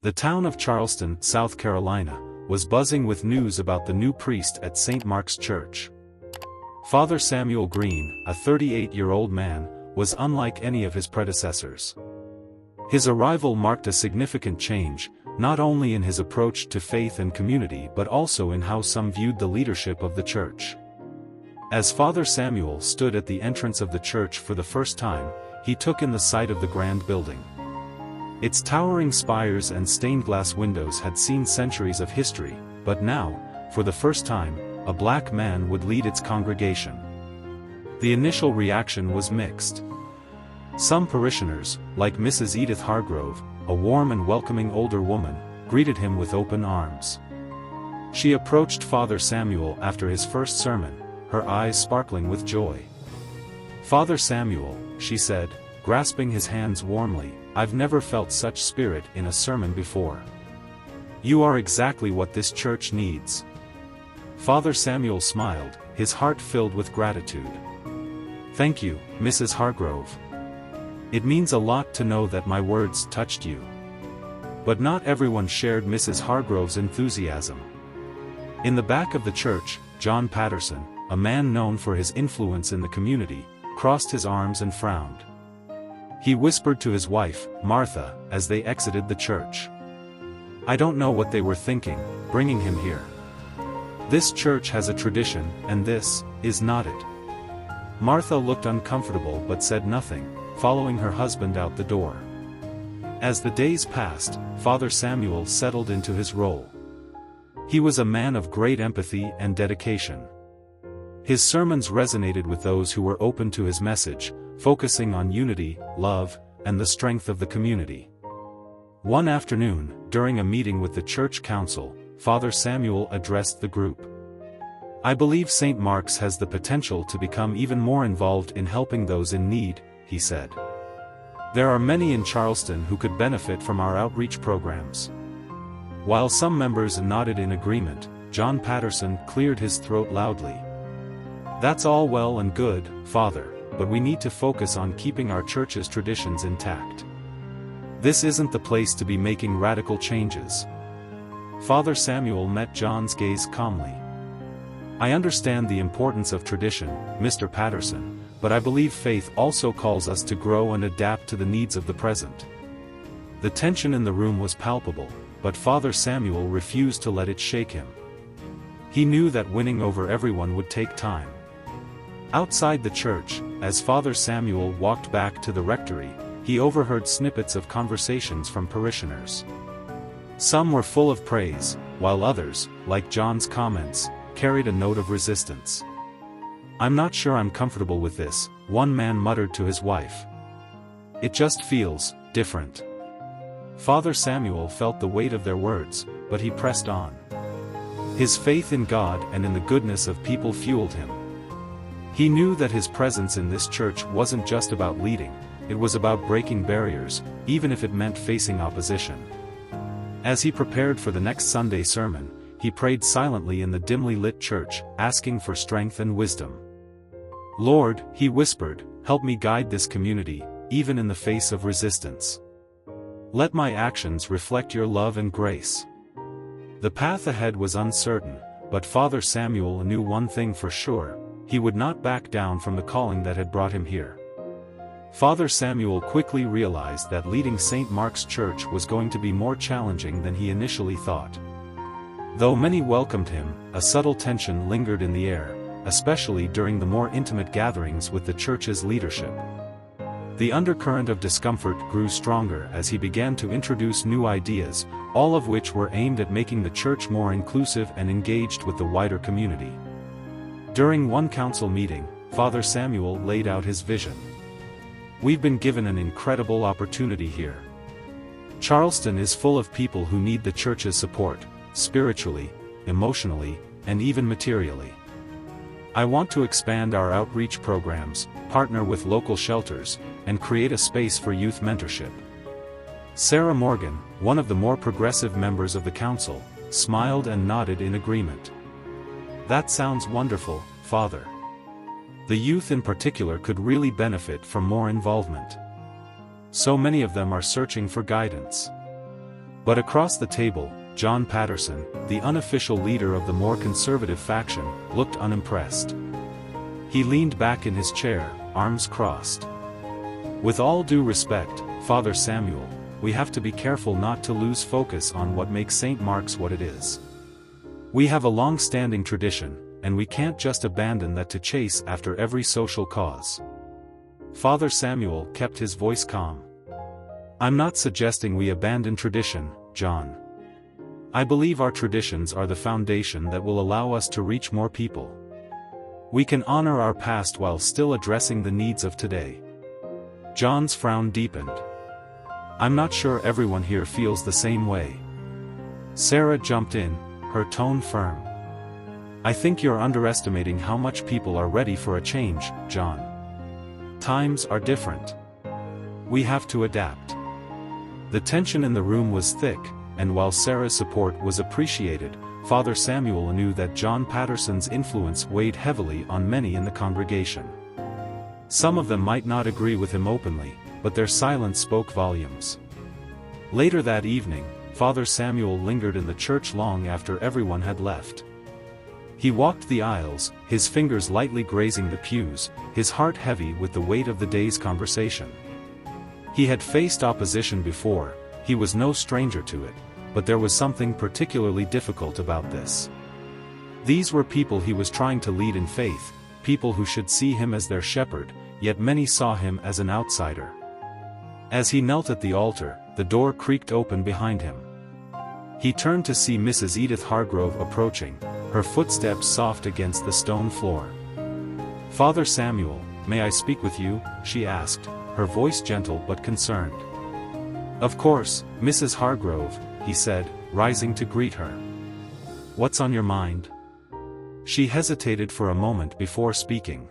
The town of Charleston, South Carolina, was buzzing with news about the new priest at St. Mark's Church. Father Samuel Green, a 38-year-old man, was unlike any of his predecessors. His arrival marked a significant change, not only in his approach to faith and community but also in how some viewed the leadership of the church. As Father Samuel stood at the entrance of the church for the first time, he took in the sight of the grand building. Its towering spires and stained-glass windows had seen centuries of history, but now, for the first time, a black man would lead its congregation. The initial reaction was mixed. Some parishioners, like Mrs. Edith Hargrove, a warm and welcoming older woman, greeted him with open arms. She approached Father Samuel after his first sermon, her eyes sparkling with joy. "Father Samuel," she said, grasping his hands warmly, "I've never felt such spirit in a sermon before. You are exactly what this church needs." Father Samuel smiled, his heart filled with gratitude. "Thank you, Mrs. Hargrove. It means a lot to know that my words touched you." But not everyone shared Mrs. Hargrove's enthusiasm. In the back of the church, John Patterson, a man known for his influence in the community, crossed his arms and frowned. He whispered to his wife, Martha, as they exited the church. "I don't know what they were thinking, bringing him here. This church has a tradition, and this is not it." Martha looked uncomfortable but said nothing, following her husband out the door. As the days passed, Father Samuel settled into his role. He was a man of great empathy and dedication. His sermons resonated with those who were open to his message, focusing on unity, love, and the strength of the community. One afternoon, during a meeting with the church council, Father Samuel addressed the group. "I believe St. Mark's has the potential to become even more involved in helping those in need," he said. "There are many in Charleston who could benefit from our outreach programs." While some members nodded in agreement, John Patterson cleared his throat loudly. "That's all well and good, Father, but we need to focus on keeping our church's traditions intact. This isn't the place to be making radical changes." Father Samuel met John's gaze calmly. "I understand the importance of tradition, Mr. Patterson, but I believe faith also calls us to grow and adapt to the needs of the present." The tension in the room was palpable, but Father Samuel refused to let it shake him. He knew that winning over everyone would take time. Outside the church, as Father Samuel walked back to the rectory, he overheard snippets of conversations from parishioners. Some were full of praise, while others, like John's comments, carried a note of resistance. "I'm not sure I'm comfortable with this," one man muttered to his wife. "It just feels different." Father Samuel felt the weight of their words, but he pressed on. His faith in God and in the goodness of people fueled him. He knew that his presence in this church wasn't just about leading, it was about breaking barriers, even if it meant facing opposition. As he prepared for the next Sunday sermon, he prayed silently in the dimly lit church, asking for strength and wisdom. "Lord," he whispered, "help me guide this community, even in the face of resistance. Let my actions reflect your love and grace." The path ahead was uncertain, but Father Samuel knew one thing for sure: he would not back down from the calling that had brought him here. Father Samuel quickly realized that leading St. Mark's Church was going to be more challenging than he initially thought. Though many welcomed him, a subtle tension lingered in the air, especially during the more intimate gatherings with the church's leadership. The undercurrent of discomfort grew stronger as he began to introduce new ideas, all of which were aimed at making the church more inclusive and engaged with the wider community. During one council meeting, Father Samuel laid out his vision. "We've been given an incredible opportunity here. Charleston is full of people who need the church's support, spiritually, emotionally, and even materially. I want to expand our outreach programs, partner with local shelters, and create a space for youth mentorship." Sarah Morgan, one of the more progressive members of the council, smiled and nodded in agreement. "That sounds wonderful, Father. The youth in particular could really benefit from more involvement. So many of them are searching for guidance." But across the table, John Patterson, the unofficial leader of the more conservative faction, looked unimpressed. He leaned back in his chair, arms crossed. "With all due respect, Father Samuel, we have to be careful not to lose focus on what makes St. Mark's what it is. We have a long-standing tradition, and we can't just abandon that to chase after every social cause." Father Samuel kept his voice calm. "I'm not suggesting we abandon tradition, John. I believe our traditions are the foundation that will allow us to reach more people. We can honor our past while still addressing the needs of today." John's frown deepened. "I'm not sure everyone here feels the same way." Sarah jumped in, her tone firm. "I think you're underestimating how much people are ready for a change, John. Times are different. We have to adapt." The tension in the room was thick, and while Sarah's support was appreciated, Father Samuel knew that John Patterson's influence weighed heavily on many in the congregation. Some of them might not agree with him openly, but their silence spoke volumes. Later that evening, Father Samuel lingered in the church long after everyone had left. He walked the aisles, his fingers lightly grazing the pews, his heart heavy with the weight of the day's conversation. He had faced opposition before, he was no stranger to it, but there was something particularly difficult about this. These were people he was trying to lead in faith, people who should see him as their shepherd, yet many saw him as an outsider. As he knelt at the altar, the door creaked open behind him. He turned to see Mrs. Edith Hargrove approaching, her footsteps soft against the stone floor. "Father Samuel, may I speak with you?" she asked, her voice gentle but concerned. "Of course, Mrs. Hargrove," he said, rising to greet her. "What's on your mind?" She hesitated for a moment before speaking.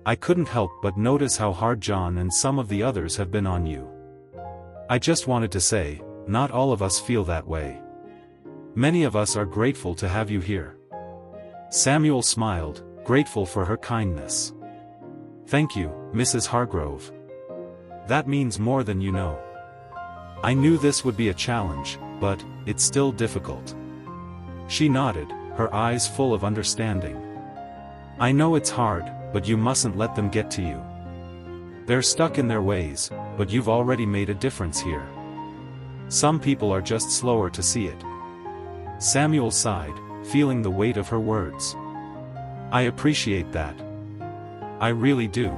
"I couldn't help but notice how hard John and some of the others have been on you. I just wanted to say, not all of us feel that way. Many of us are grateful to have you here." Samuel smiled, grateful for her kindness. "Thank you, Mrs. Hargrove. That means more than you know. I knew this would be a challenge, but it's still difficult." She nodded, her eyes full of understanding. "I know it's hard, but you mustn't let them get to you. They're stuck in their ways, but you've already made a difference here. Some people are just slower to see it." Samuel sighed, feeling the weight of her words. "I appreciate that. I really do.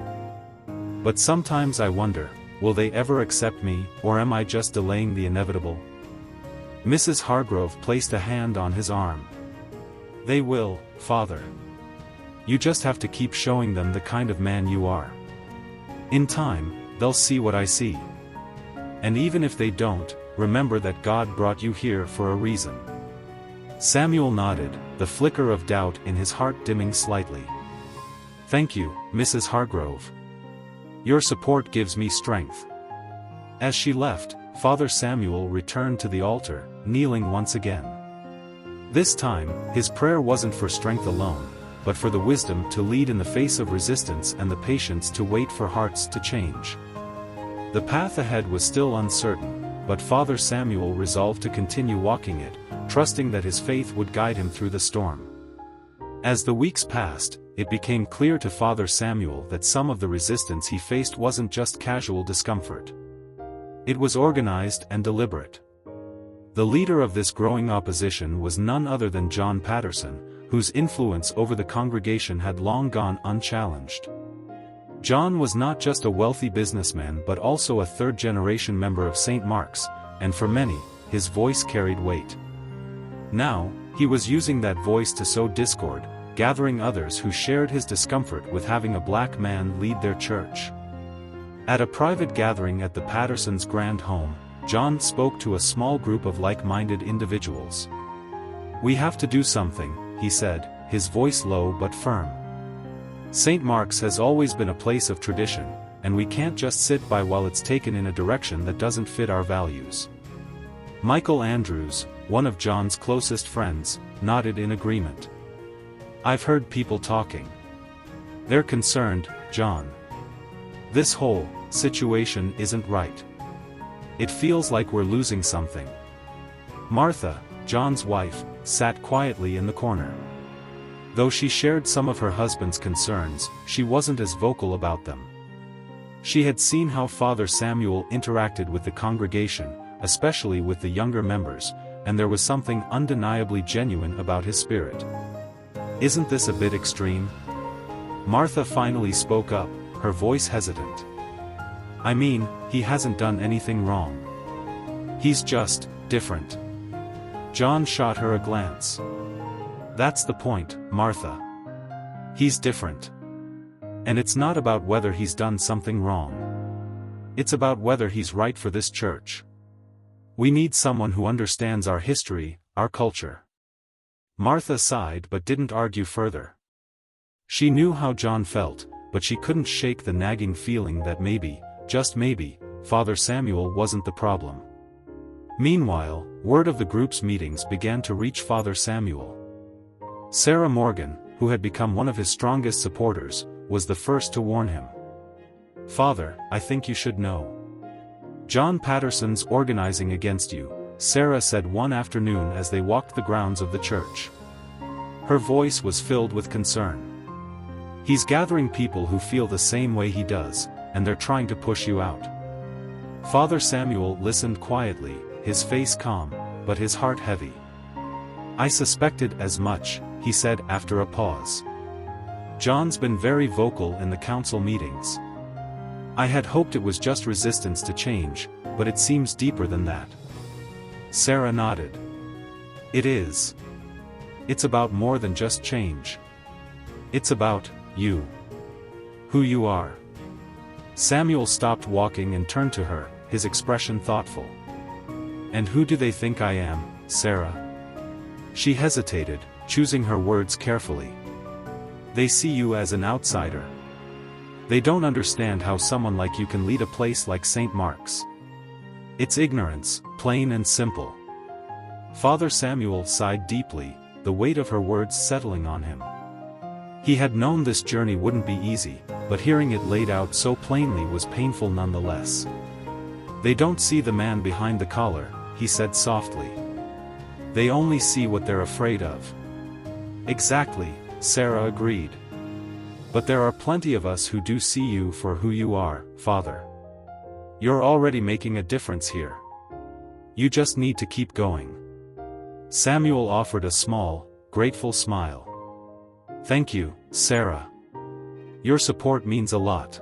But sometimes I wonder, will they ever accept me, or am I just delaying the inevitable?" Mrs. Hargrove placed a hand on his arm. "They will, Father. You just have to keep showing them the kind of man you are. In time, they'll see what I see. And even if they don't, remember that God brought you here for a reason." Samuel nodded, the flicker of doubt in his heart dimming slightly. "Thank you, Mrs. Hargrove. Your support gives me strength." As she left, Father Samuel returned to the altar, kneeling once again. This time, his prayer wasn't for strength alone, but for the wisdom to lead in the face of resistance and the patience to wait for hearts to change. The path ahead was still uncertain, but Father Samuel resolved to continue walking it, trusting that his faith would guide him through the storm. As the weeks passed, it became clear to Father Samuel that some of the resistance he faced wasn't just casual discomfort. It was organized and deliberate. The leader of this growing opposition was none other than John Patterson, whose influence over the congregation had long gone unchallenged. John was not just a wealthy businessman but also a third-generation member of St. Mark's, and for many, his voice carried weight. Now, he was using that voice to sow discord, gathering others who shared his discomfort with having a black man lead their church. At a private gathering at the Pattersons' grand home, John spoke to a small group of like-minded individuals. "We have to do something," he said, his voice low but firm. "St. Mark's has always been a place of tradition, and we can't just sit by while it's taken in a direction that doesn't fit our values." Michael Andrews, one of John's closest friends, nodded in agreement. "I've heard people talking. They're concerned, John. This whole situation isn't right. It feels like we're losing something." Martha, John's wife, sat quietly in the corner. Though she shared some of her husband's concerns, she wasn't as vocal about them. She had seen how Father Samuel interacted with the congregation, especially with the younger members, and there was something undeniably genuine about his spirit. "Isn't this a bit extreme?" Martha finally spoke up, her voice hesitant. "I mean, he hasn't done anything wrong. He's just different." John shot her a glance. "That's the point, Martha. He's different. And it's not about whether he's done something wrong. It's about whether he's right for this church. We need someone who understands our history, our culture." Martha sighed but didn't argue further. She knew how John felt, but she couldn't shake the nagging feeling that maybe, just maybe, Father Samuel wasn't the problem. Meanwhile, word of the group's meetings began to reach Father Samuel. Sarah Morgan, who had become one of his strongest supporters, was the first to warn him. "Father, I think you should know. John Patterson's organizing against you," Sarah said one afternoon as they walked the grounds of the church. Her voice was filled with concern. "He's gathering people who feel the same way he does, and they're trying to push you out." Father Samuel listened quietly, his face calm, but his heart heavy. "I suspected as much," he said after a pause. "John's been very vocal in the council meetings. I had hoped it was just resistance to change, but it seems deeper than that." Sarah nodded. "It is. It's about more than just change. It's about you. Who you are." Samuel stopped walking and turned to her, his expression thoughtful. "And who do they think I am, Sarah?" She hesitated, choosing her words carefully. "They see you as an outsider. They don't understand how someone like you can lead a place like St. Mark's. It's ignorance, plain and simple." Father Samuel sighed deeply, the weight of her words settling on him. He had known this journey wouldn't be easy, but hearing it laid out so plainly was painful nonetheless. "They don't see the man behind the collar," he said softly. "They only see what they're afraid of." "Exactly," Sarah agreed. "But there are plenty of us who do see you for who you are, Father. You're already making a difference here. You just need to keep going." Samuel offered a small, grateful smile. "Thank you, Sarah. Your support means a lot."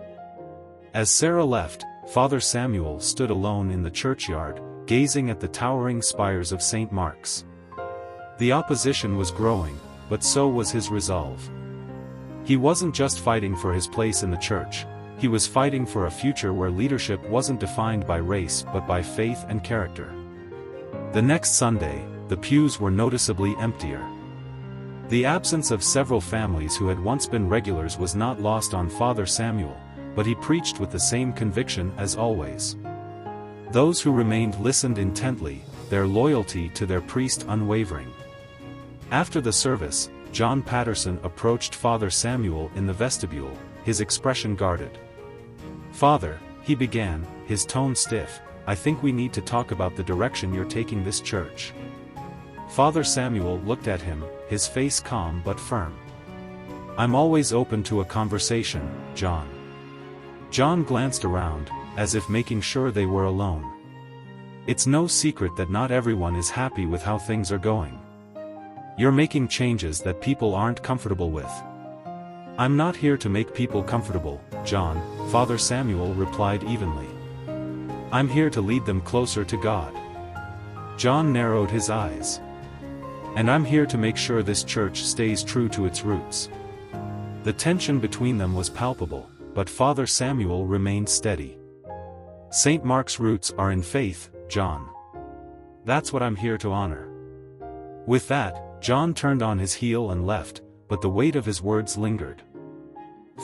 As Sarah left, Father Samuel stood alone in the churchyard, gazing at the towering spires of St. Mark's. The opposition was growing, but so was his resolve. He wasn't just fighting for his place in the church, he was fighting for a future where leadership wasn't defined by race but by faith and character. The next Sunday, the pews were noticeably emptier. The absence of several families who had once been regulars was not lost on Father Samuel, but he preached with the same conviction as always. Those who remained listened intently, their loyalty to their priest unwavering. After the service, John Patterson approached Father Samuel in the vestibule, his expression guarded. "Father," he began, his tone stiff, "I think we need to talk about the direction you're taking this church." Father Samuel looked at him, his face calm but firm. "I'm always open to a conversation, John." John glanced around, as if making sure they were alone. "It's no secret that not everyone is happy with how things are going. You're making changes that people aren't comfortable with." "I'm not here to make people comfortable, John," Father Samuel replied evenly. "I'm here to lead them closer to God." John narrowed his eyes. "And I'm here to make sure this church stays true to its roots." The tension between them was palpable, but Father Samuel remained steady. "St. Mark's roots are in faith, John. That's what I'm here to honor." With that, John turned on his heel and left, but the weight of his words lingered.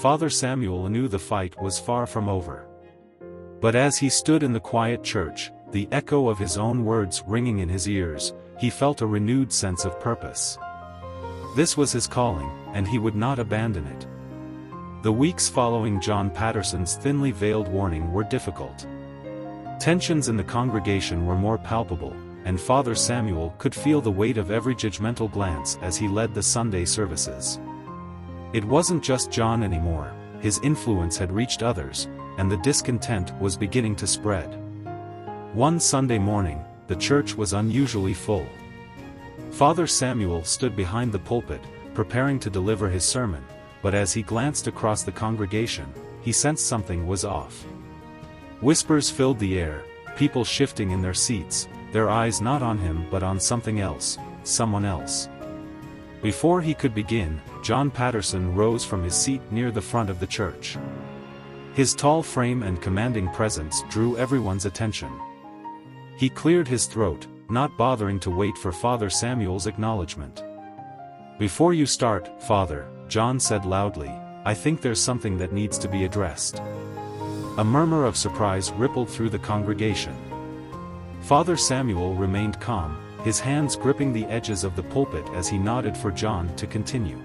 Father Samuel knew the fight was far from over. But as he stood in the quiet church, the echo of his own words ringing in his ears, he felt a renewed sense of purpose. This was his calling, and he would not abandon it. The weeks following John Patterson's thinly veiled warning were difficult. Tensions in the congregation were more palpable, and Father Samuel could feel the weight of every judgmental glance as he led the Sunday services. It wasn't just John anymore, his influence had reached others, and the discontent was beginning to spread. One Sunday morning, the church was unusually full. Father Samuel stood behind the pulpit, preparing to deliver his sermon, but as he glanced across the congregation, he sensed something was off. Whispers filled the air, people shifting in their seats, their eyes not on him but on something else, someone else. Before he could begin, John Patterson rose from his seat near the front of the church. His tall frame and commanding presence drew everyone's attention. He cleared his throat, not bothering to wait for Father Samuel's acknowledgement. "Before you start, Father," John said loudly, "I think there's something that needs to be addressed." A murmur of surprise rippled through the congregation. Father Samuel remained calm, his hands gripping the edges of the pulpit as he nodded for John to continue.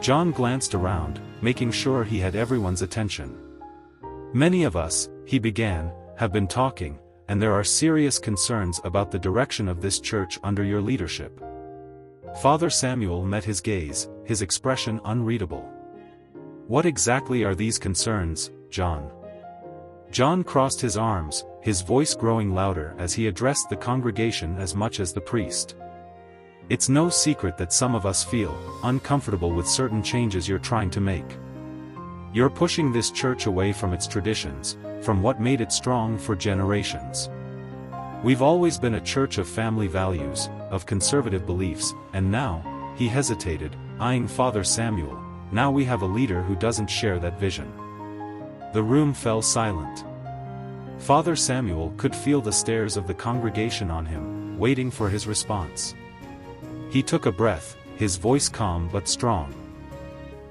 John glanced around, making sure he had everyone's attention. "Many of us," he began, "have been talking, and there are serious concerns about the direction of this church under your leadership." Father Samuel met his gaze, his expression unreadable. "What exactly are these concerns, John?" John crossed his arms, his voice growing louder as he addressed the congregation as much as the priest. "It's no secret that some of us feel uncomfortable with certain changes you're trying to make. You're pushing this church away from its traditions, from what made it strong for generations. We've always been a church of family values, of conservative beliefs, and now," he hesitated, eyeing Father Samuel, "now we have a leader who doesn't share that vision." The room fell silent. Father Samuel could feel the stares of the congregation on him, waiting for his response. He took a breath, his voice calm but strong.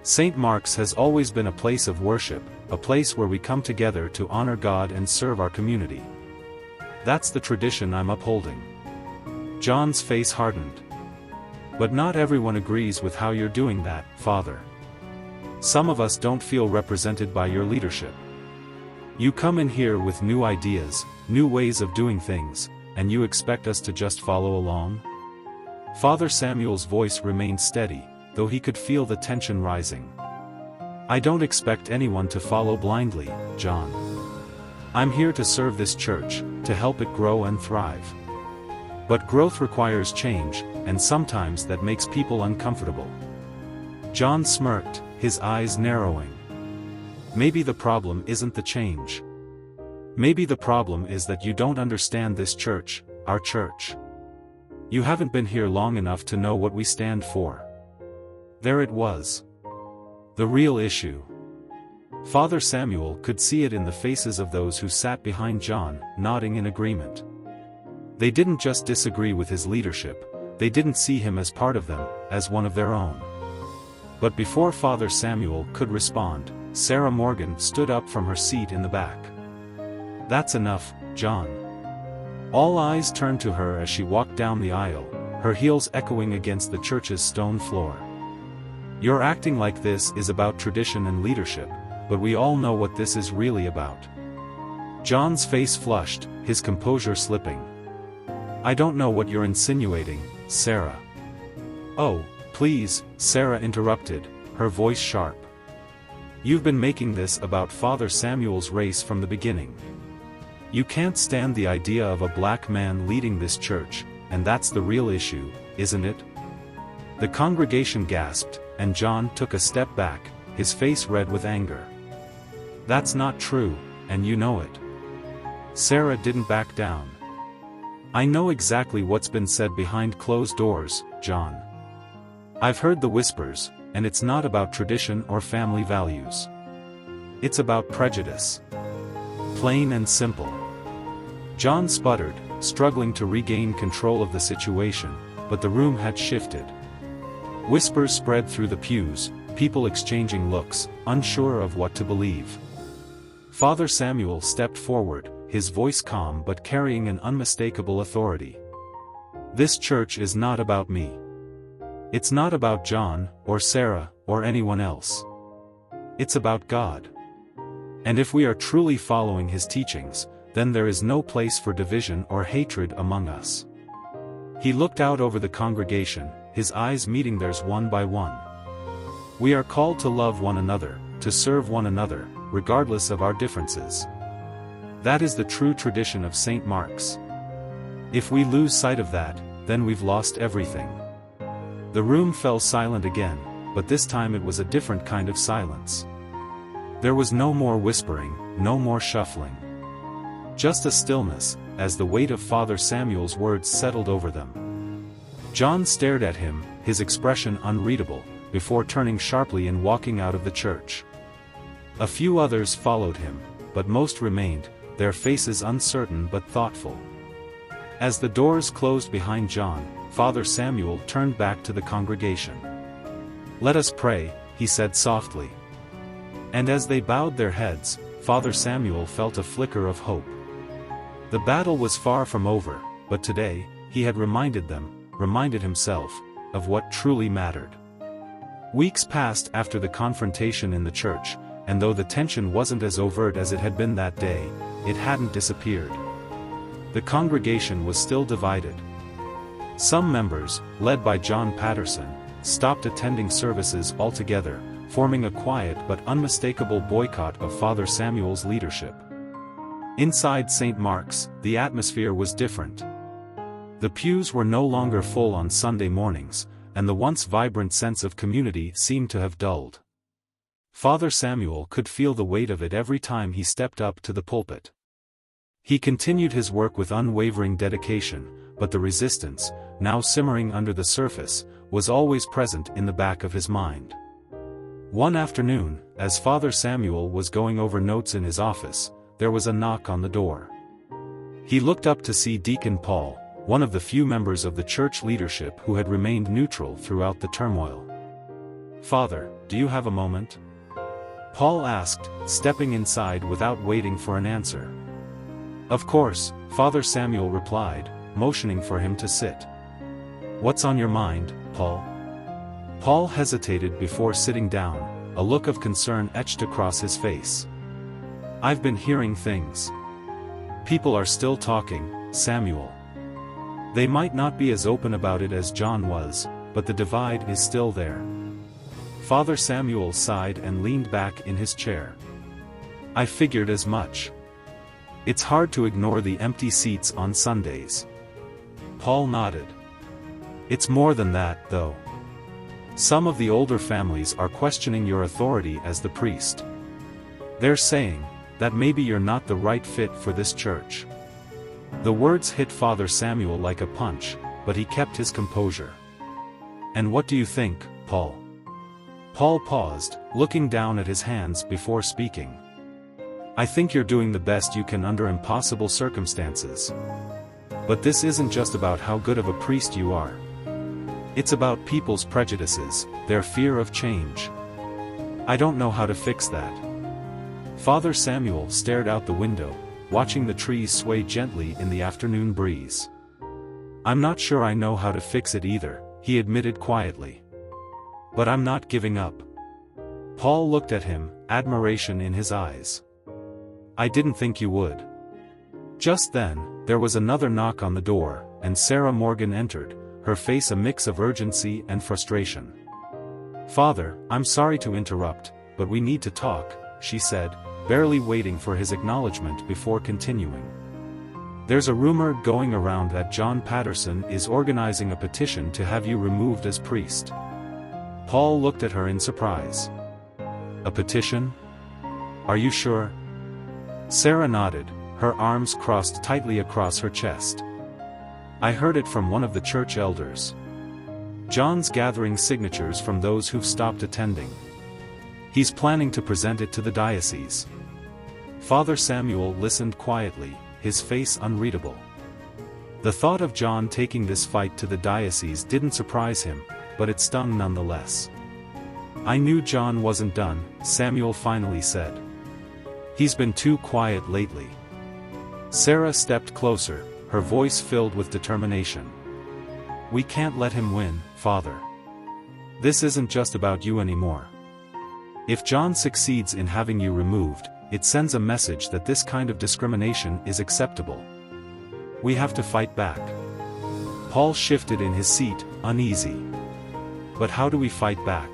"St. Mark's has always been a place of worship, a place where we come together to honor God and serve our community. That's the tradition I'm upholding." John's face hardened. "But not everyone agrees with how you're doing that, Father. Some of us don't feel represented by your leadership. You come in here with new ideas, new ways of doing things, and you expect us to just follow along?" Father Samuel's voice remained steady, though he could feel the tension rising. "I don't expect anyone to follow blindly, John. I'm here to serve this church, to help it grow and thrive. But growth requires change, and sometimes that makes people uncomfortable." John smirked, his eyes narrowing. "Maybe the problem isn't the change. Maybe the problem is that you don't understand this church, our church. You haven't been here long enough to know what we stand for." There it was. The real issue. Father Samuel could see it in the faces of those who sat behind John, nodding in agreement. They didn't just disagree with his leadership, they didn't see him as part of them, as one of their own. But before Father Samuel could respond, Sarah Morgan stood up from her seat in the back. "That's enough, John." All eyes turned to her as she walked down the aisle, her heels echoing against the church's stone floor. "Your acting like this is about tradition and leadership, but we all know what this is really about." John's face flushed, his composure slipping. "I don't know what you're insinuating, Sarah." "Oh, please," Sarah interrupted, her voice sharp. "You've been making this about Father Samuel's race from the beginning. You can't stand the idea of a black man leading this church, and that's the real issue, isn't it?" The congregation gasped, and John took a step back, his face red with anger. "That's not true, and you know it." Sarah didn't back down. "I know exactly what's been said behind closed doors, John. I've heard the whispers, and it's not about tradition or family values. It's about prejudice. Plain and simple." John sputtered, struggling to regain control of the situation, but the room had shifted. Whispers spread through the pews, people exchanging looks, unsure of what to believe. Father Samuel stepped forward, his voice calm but carrying an unmistakable authority. "This church is not about me. It's not about John, or Sarah, or anyone else. It's about God. And if we are truly following His teachings, then there is no place for division or hatred among us. He looked out over the congregation, his eyes meeting theirs one by one. We are called to love one another, to serve one another, regardless of our differences. That is the true tradition of St. Mark's. If we lose sight of that, then we've lost everything. The room fell silent again, but this time it was a different kind of silence. There was no more whispering, no more shuffling. Just a stillness, as the weight of Father Samuel's words settled over them. John stared at him, his expression unreadable, before turning sharply and walking out of the church. A few others followed him, but most remained, their faces uncertain but thoughtful. As the doors closed behind John, Father Samuel turned back to the congregation. "Let us pray," he said softly. And as they bowed their heads, Father Samuel felt a flicker of hope. The battle was far from over, but today, he had reminded himself, of what truly mattered. Weeks passed after the confrontation in the church, and though the tension wasn't as overt as it had been that day, it hadn't disappeared. The congregation was still divided. Some members, led by John Patterson, stopped attending services altogether, forming a quiet but unmistakable boycott of Father Samuel's leadership. Inside St. Mark's, the atmosphere was different. The pews were no longer full on Sunday mornings, and the once vibrant sense of community seemed to have dulled. Father Samuel could feel the weight of it every time he stepped up to the pulpit. He continued his work with unwavering dedication, but the resistance, now simmering under the surface, was always present in the back of his mind. One afternoon, as Father Samuel was going over notes in his office, there was a knock on the door. He looked up to see Deacon Paul, one of the few members of the church leadership who had remained neutral throughout the turmoil. "Father, do you have a moment?" Paul asked, stepping inside without waiting for an answer. "Of course," Father Samuel replied, motioning for him to sit. "What's on your mind, Paul?" Paul hesitated before sitting down, a look of concern etched across his face. "I've been hearing things. People are still talking, Samuel. They might not be as open about it as John was, but the divide is still there." Father Samuel sighed and leaned back in his chair. "I figured as much. It's hard to ignore the empty seats on Sundays." Paul nodded. "It's more than that, though. Some of the older families are questioning your authority as the priest. They're saying that maybe you're not the right fit for this church." The words hit Father Samuel like a punch, but he kept his composure. "And what do you think, Paul?" Paul paused, looking down at his hands before speaking. "I think you're doing the best you can under impossible circumstances. But this isn't just about how good of a priest you are. It's about people's prejudices, their fear of change. I don't know how to fix that." Father Samuel stared out the window, watching the trees sway gently in the afternoon breeze. "I'm not sure I know how to fix it either," he admitted quietly. "But I'm not giving up." Paul looked at him, admiration in his eyes. "I didn't think you would." Just then, there was another knock on the door, and Sarah Morgan entered, her face a mix of urgency and frustration. "Father, I'm sorry to interrupt, but we need to talk," she said, barely waiting for his acknowledgement before continuing. "There's a rumor going around that John Patterson is organizing a petition to have you removed as priest." Paul looked at her in surprise. "A petition? Are you sure?" Sarah nodded, her arms crossed tightly across her chest. "I heard it from one of the church elders. John's gathering signatures from those who've stopped attending. He's planning to present it to the diocese." Father Samuel listened quietly, his face unreadable. The thought of John taking this fight to the diocese didn't surprise him, but it stung nonetheless. "I knew John wasn't done," Samuel finally said. "He's been too quiet lately." Sarah stepped closer, her voice filled with determination. "We can't let him win, Father. This isn't just about you anymore. If John succeeds in having you removed, it sends a message that this kind of discrimination is acceptable. We have to fight back. Paul shifted in his seat, uneasy. But how do we fight back?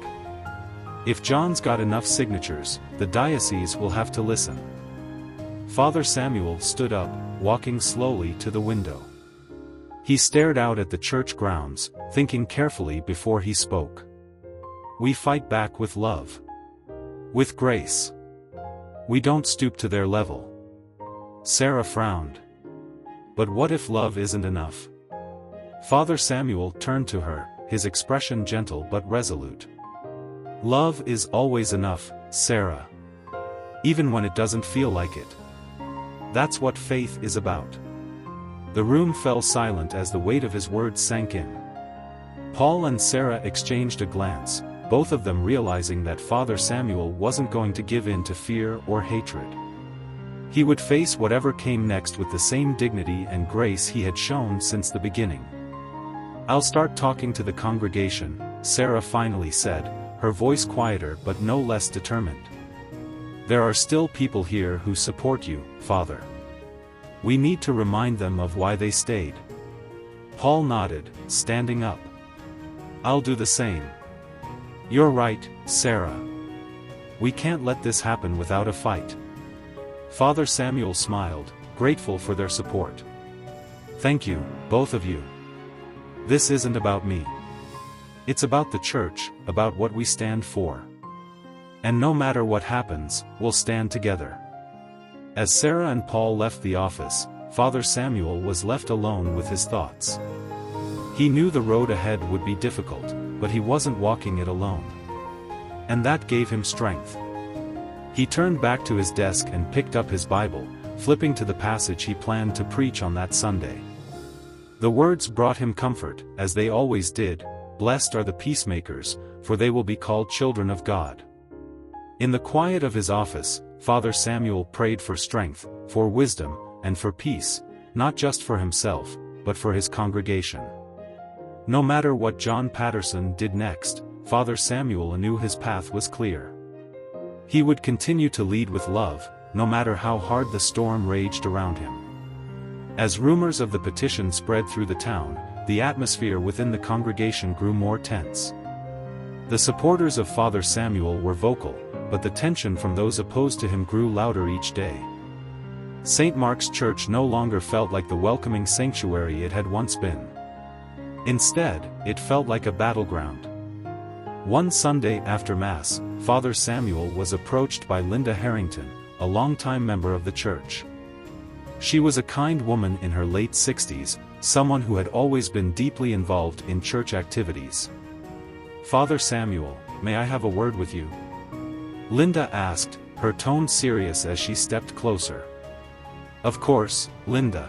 If John's got enough signatures, the diocese will have to listen. Father Samuel stood up, walking slowly to the window. He stared out at the church grounds, thinking carefully before he spoke. We fight back with love. With grace. We don't stoop to their level. Sarah frowned. But what if love isn't enough? Father Samuel turned to her, his expression gentle but resolute. Love is always enough, Sarah. Even when it doesn't feel like it. That's what faith is about. The room fell silent as the weight of his words sank in. Paul and Sarah exchanged a glance, both of them realizing that Father Samuel wasn't going to give in to fear or hatred. He would face whatever came next with the same dignity and grace he had shown since the beginning. I'll start talking to the congregation, Sarah finally said, her voice quieter but no less determined. There are still people here who support you, Father. We need to remind them of why they stayed. Paul nodded, standing up. I'll do the same. You're right, Sarah. We can't let this happen without a fight. Father Samuel smiled, grateful for their support. Thank you, both of you. This isn't about me. It's about the church, about what we stand for. And no matter what happens, we'll stand together. As Sarah and Paul left the office, Father Samuel was left alone with his thoughts. He knew the road ahead would be difficult, but he wasn't walking it alone. And that gave him strength. He turned back to his desk and picked up his Bible, flipping to the passage he planned to preach on that Sunday. The words brought him comfort, as they always did. Blessed are the peacemakers, for they will be called children of God. In the quiet of his office, Father Samuel prayed for strength, for wisdom, and for peace, not just for himself, but for his congregation. No matter what John Patterson did next, Father Samuel knew his path was clear. He would continue to lead with love, no matter how hard the storm raged around him. As rumors of the petition spread through the town, the atmosphere within the congregation grew more tense. The supporters of Father Samuel were vocal, but the tension from those opposed to him grew louder each day. St. Mark's Church no longer felt like the welcoming sanctuary it had once been. Instead, it felt like a battleground. One Sunday after Mass, Father Samuel was approached by Linda Harrington, a longtime member of the church. She was a kind woman in her late 60s, someone who had always been deeply involved in church activities. Father Samuel, may I have a word with you? Linda asked, her tone serious as she stepped closer. Of course, Linda.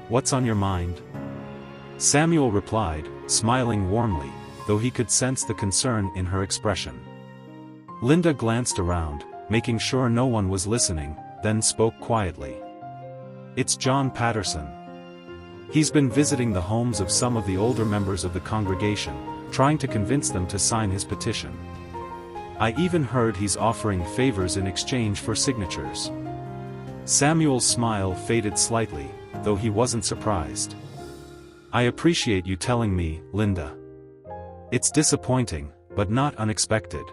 What's on your mind? Samuel replied, smiling warmly, though he could sense the concern in her expression. Linda glanced around, making sure no one was listening, then spoke quietly. It's John Patterson. He's been visiting the homes of some of the older members of the congregation, trying to convince them to sign his petition. I even heard he's offering favors in exchange for signatures. Samuel's smile faded slightly, though he wasn't surprised. I appreciate you telling me, Linda. It's disappointing, but not unexpected.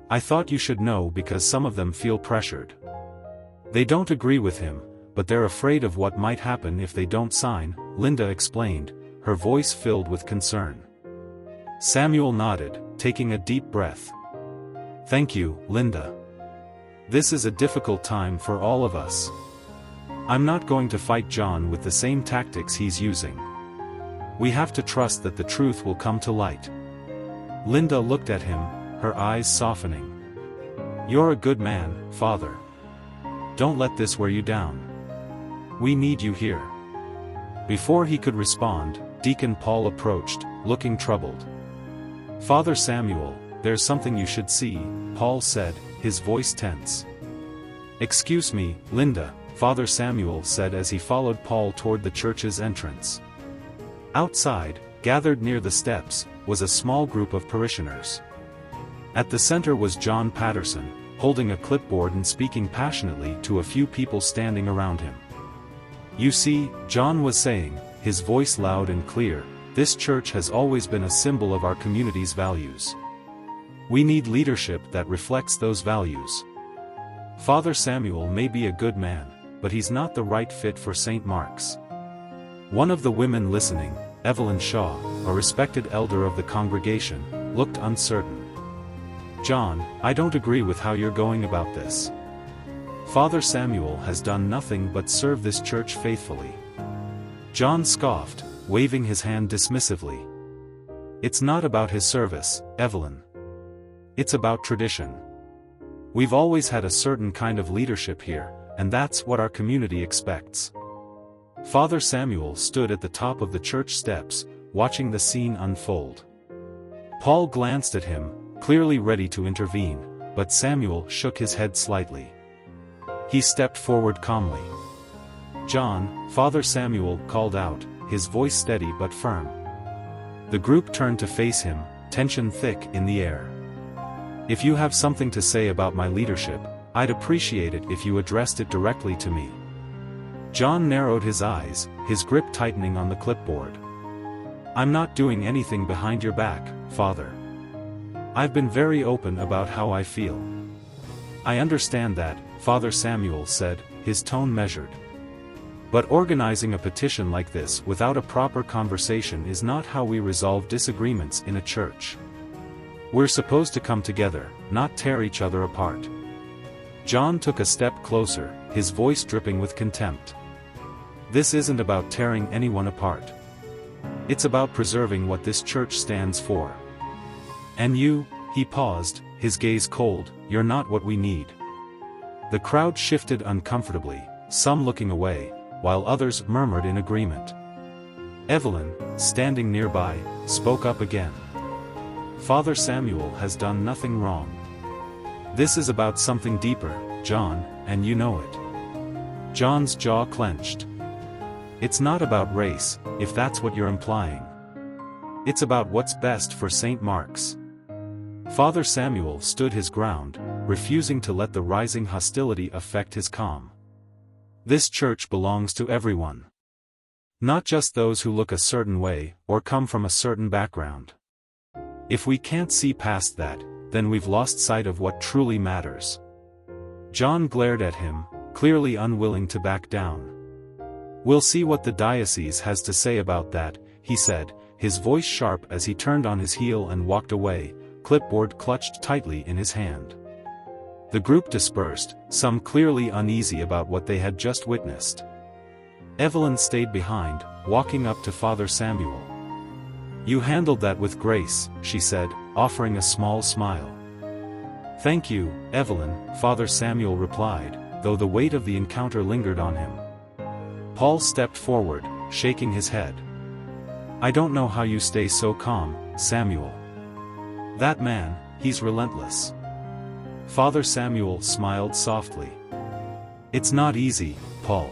I thought you should know because some of them feel pressured. They don't agree with him, but they're afraid of what might happen if they don't sign, Linda explained, her voice filled with concern. Samuel nodded, taking a deep breath. Thank you, Linda. This is a difficult time for all of us. I'm not going to fight John with the same tactics he's using. We have to trust that the truth will come to light. Linda looked at him, her eyes softening. You're a good man, Father. Don't let this wear you down. We need you here. Before he could respond, Deacon Paul approached, looking troubled. Father Samuel, there's something you should see, Paul said, his voice tense. Excuse me, Linda, Father Samuel said as he followed Paul toward the church's entrance. Outside, gathered near the steps, was a small group of parishioners. At the center was John Patterson, holding a clipboard and speaking passionately to a few people standing around him. "You see," John was saying, his voice loud and clear, "this church has always been a symbol of our community's values. We need leadership that reflects those values. Father Samuel may be a good man, but he's not the right fit for St. Mark's." One of the women listening, Evelyn Shaw, a respected elder of the congregation, looked uncertain. "John, I don't agree with how you're going about this. Father Samuel has done nothing but serve this church faithfully." John scoffed, waving his hand dismissively. "It's not about his service, Evelyn. It's about tradition. We've always had a certain kind of leadership here, and that's what our community expects." Father Samuel stood at the top of the church steps, watching the scene unfold. Paul glanced at him, clearly ready to intervene, but Samuel shook his head slightly. He stepped forward calmly. "John," Father Samuel called out, his voice steady but firm. The group turned to face him, tension thick in the air. "If you have something to say about my leadership, I'd appreciate it if you addressed it directly to me." John narrowed his eyes, his grip tightening on the clipboard. "I'm not doing anything behind your back, Father. I've been very open about how I feel." "I understand that," Father Samuel said, his tone measured. "But organizing a petition like this without a proper conversation is not how we resolve disagreements in a church. We're supposed to come together, not tear each other apart." John took a step closer, his voice dripping with contempt. "This isn't about tearing anyone apart. It's about preserving what this church stands for. And you," he paused, his gaze cold, "you're not what we need." The crowd shifted uncomfortably, some looking away, while others murmured in agreement. Evelyn, standing nearby, spoke up again. "Father Samuel has done nothing wrong. This is about something deeper, John, and you know it." John's jaw clenched. "It's not about race, if that's what you're implying. It's about what's best for St. Mark's." Father Samuel stood his ground, refusing to let the rising hostility affect his calm. "This church belongs to everyone. Not just those who look a certain way, or come from a certain background. If we can't see past that, then we've lost sight of what truly matters." John glared at him, clearly unwilling to back down. "We'll see what the diocese has to say about that," he said, his voice sharp as he turned on his heel and walked away, clipboard clutched tightly in his hand. The group dispersed, some clearly uneasy about what they had just witnessed. Evelyn stayed behind, walking up to Father Samuel. "You handled that with grace," she said, offering a small smile. "Thank you, Evelyn," Father Samuel replied, though the weight of the encounter lingered on him. Paul stepped forward, shaking his head. "I don't know how you stay so calm, Samuel. That man, he's relentless." Father Samuel smiled softly. "It's not easy, Paul.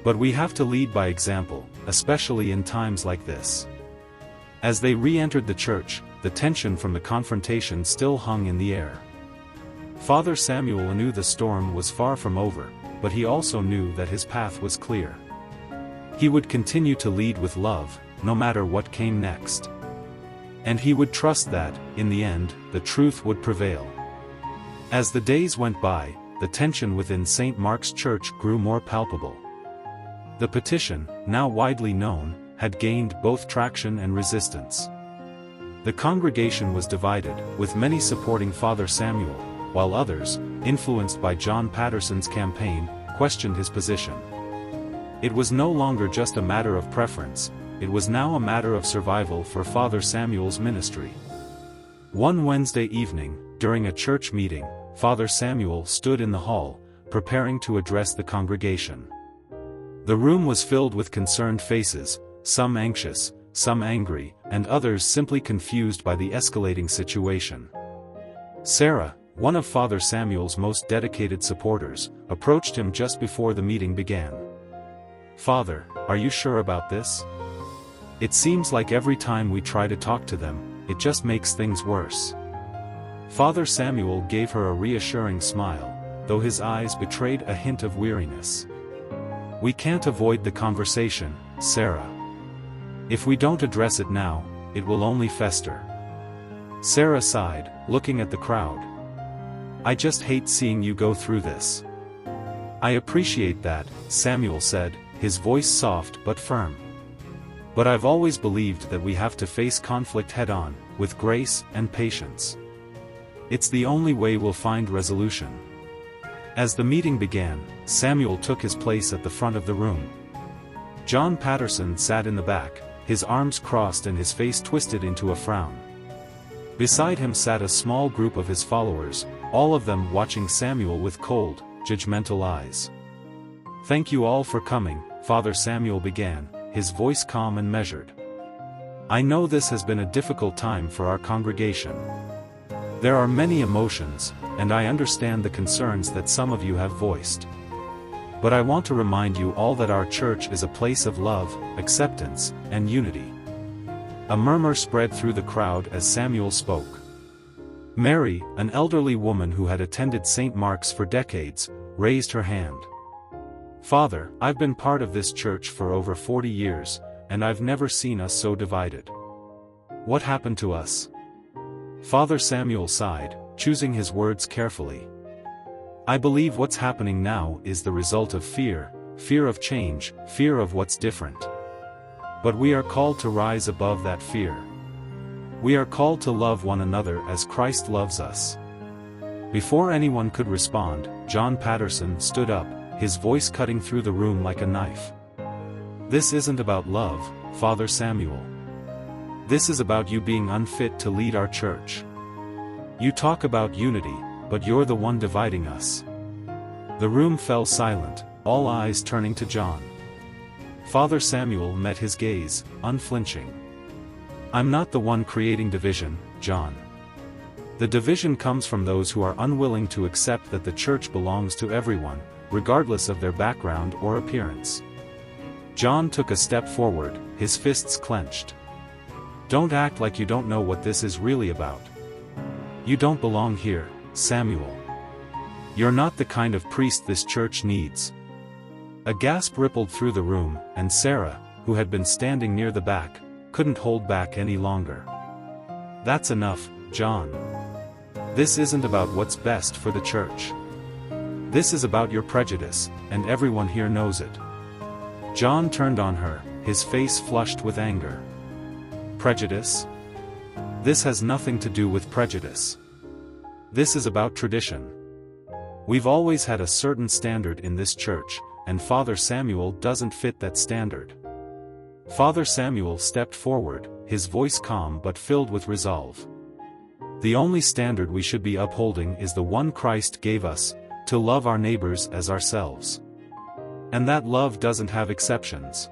But we have to lead by example, especially in times like this." As they re-entered the church, the tension from the confrontation still hung in the air. Father Samuel knew the storm was far from over, but he also knew that his path was clear. He would continue to lead with love, no matter what came next. And he would trust that, in the end, the truth would prevail. As the days went by, the tension within St. Mark's Church grew more palpable. The petition, now widely known, had gained both traction and resistance. The congregation was divided, with many supporting Father Samuel, while others, influenced by John Patterson's campaign, questioned his position. It was no longer just a matter of preference, it was now a matter of survival for Father Samuel's ministry. One Wednesday evening, during a church meeting, Father Samuel stood in the hall, preparing to address the congregation. The room was filled with concerned faces, some anxious, some angry, and others simply confused by the escalating situation. Sarah, one of Father Samuel's most dedicated supporters, approached him just before the meeting began. "Father, are you sure about this? It seems like every time we try to talk to them, it just makes things worse." Father Samuel gave her a reassuring smile, though his eyes betrayed a hint of weariness. We can't avoid the conversation, Sarah. If we don't address it now, it will only fester. Sarah sighed, looking at the crowd. I just hate seeing you go through this. I appreciate that, Samuel said, his voice soft but firm. But I've always believed that we have to face conflict head-on, with grace and patience. It's the only way we'll find resolution. As the meeting began, Samuel took his place at the front of the room. John Patterson sat in the back, his arms crossed and his face twisted into a frown. Beside him sat a small group of his followers, all of them watching Samuel with cold, judgmental eyes. Thank you all for coming, Father Samuel began, his voice calm and measured. I know this has been a difficult time for our congregation. There are many emotions, and I understand the concerns that some of you have voiced. But I want to remind you all that our church is a place of love, acceptance, and unity. A murmur spread through the crowd as Samuel spoke. Mary, an elderly woman who had attended St. Mark's for decades, raised her hand. Father, I've been part of this church for over 40 years, and I've never seen us so divided. What happened to us? Father Samuel sighed, choosing his words carefully. I believe what's happening now is the result of fear of change, fear of what's different. But we are called to rise above that fear. We are called to love one another as Christ loves us. Before anyone could respond, John Patterson stood up, his voice cutting through the room like a knife. This isn't about love, Father Samuel. This is about you being unfit to lead our church. You talk about unity, but you're the one dividing us. The room fell silent, all eyes turning to John. Father Samuel met his gaze, unflinching. I'm not the one creating division, John. The division comes from those who are unwilling to accept that the church belongs to everyone, regardless of their background or appearance. John took a step forward, his fists clenched. Don't act like you don't know what this is really about. You don't belong here, Samuel. You're not the kind of priest this church needs. A gasp rippled through the room, and Sarah, who had been standing near the back, couldn't hold back any longer. That's enough, John. This isn't about what's best for the church. This is about your prejudice, and everyone here knows it. John turned on her, his face flushed with anger. Prejudice? This has nothing to do with prejudice. This is about tradition. We've always had a certain standard in this church, and Father Samuel doesn't fit that standard. Father Samuel stepped forward, his voice calm but filled with resolve. The only standard we should be upholding is the one Christ gave us, to love our neighbors as ourselves. And that love doesn't have exceptions.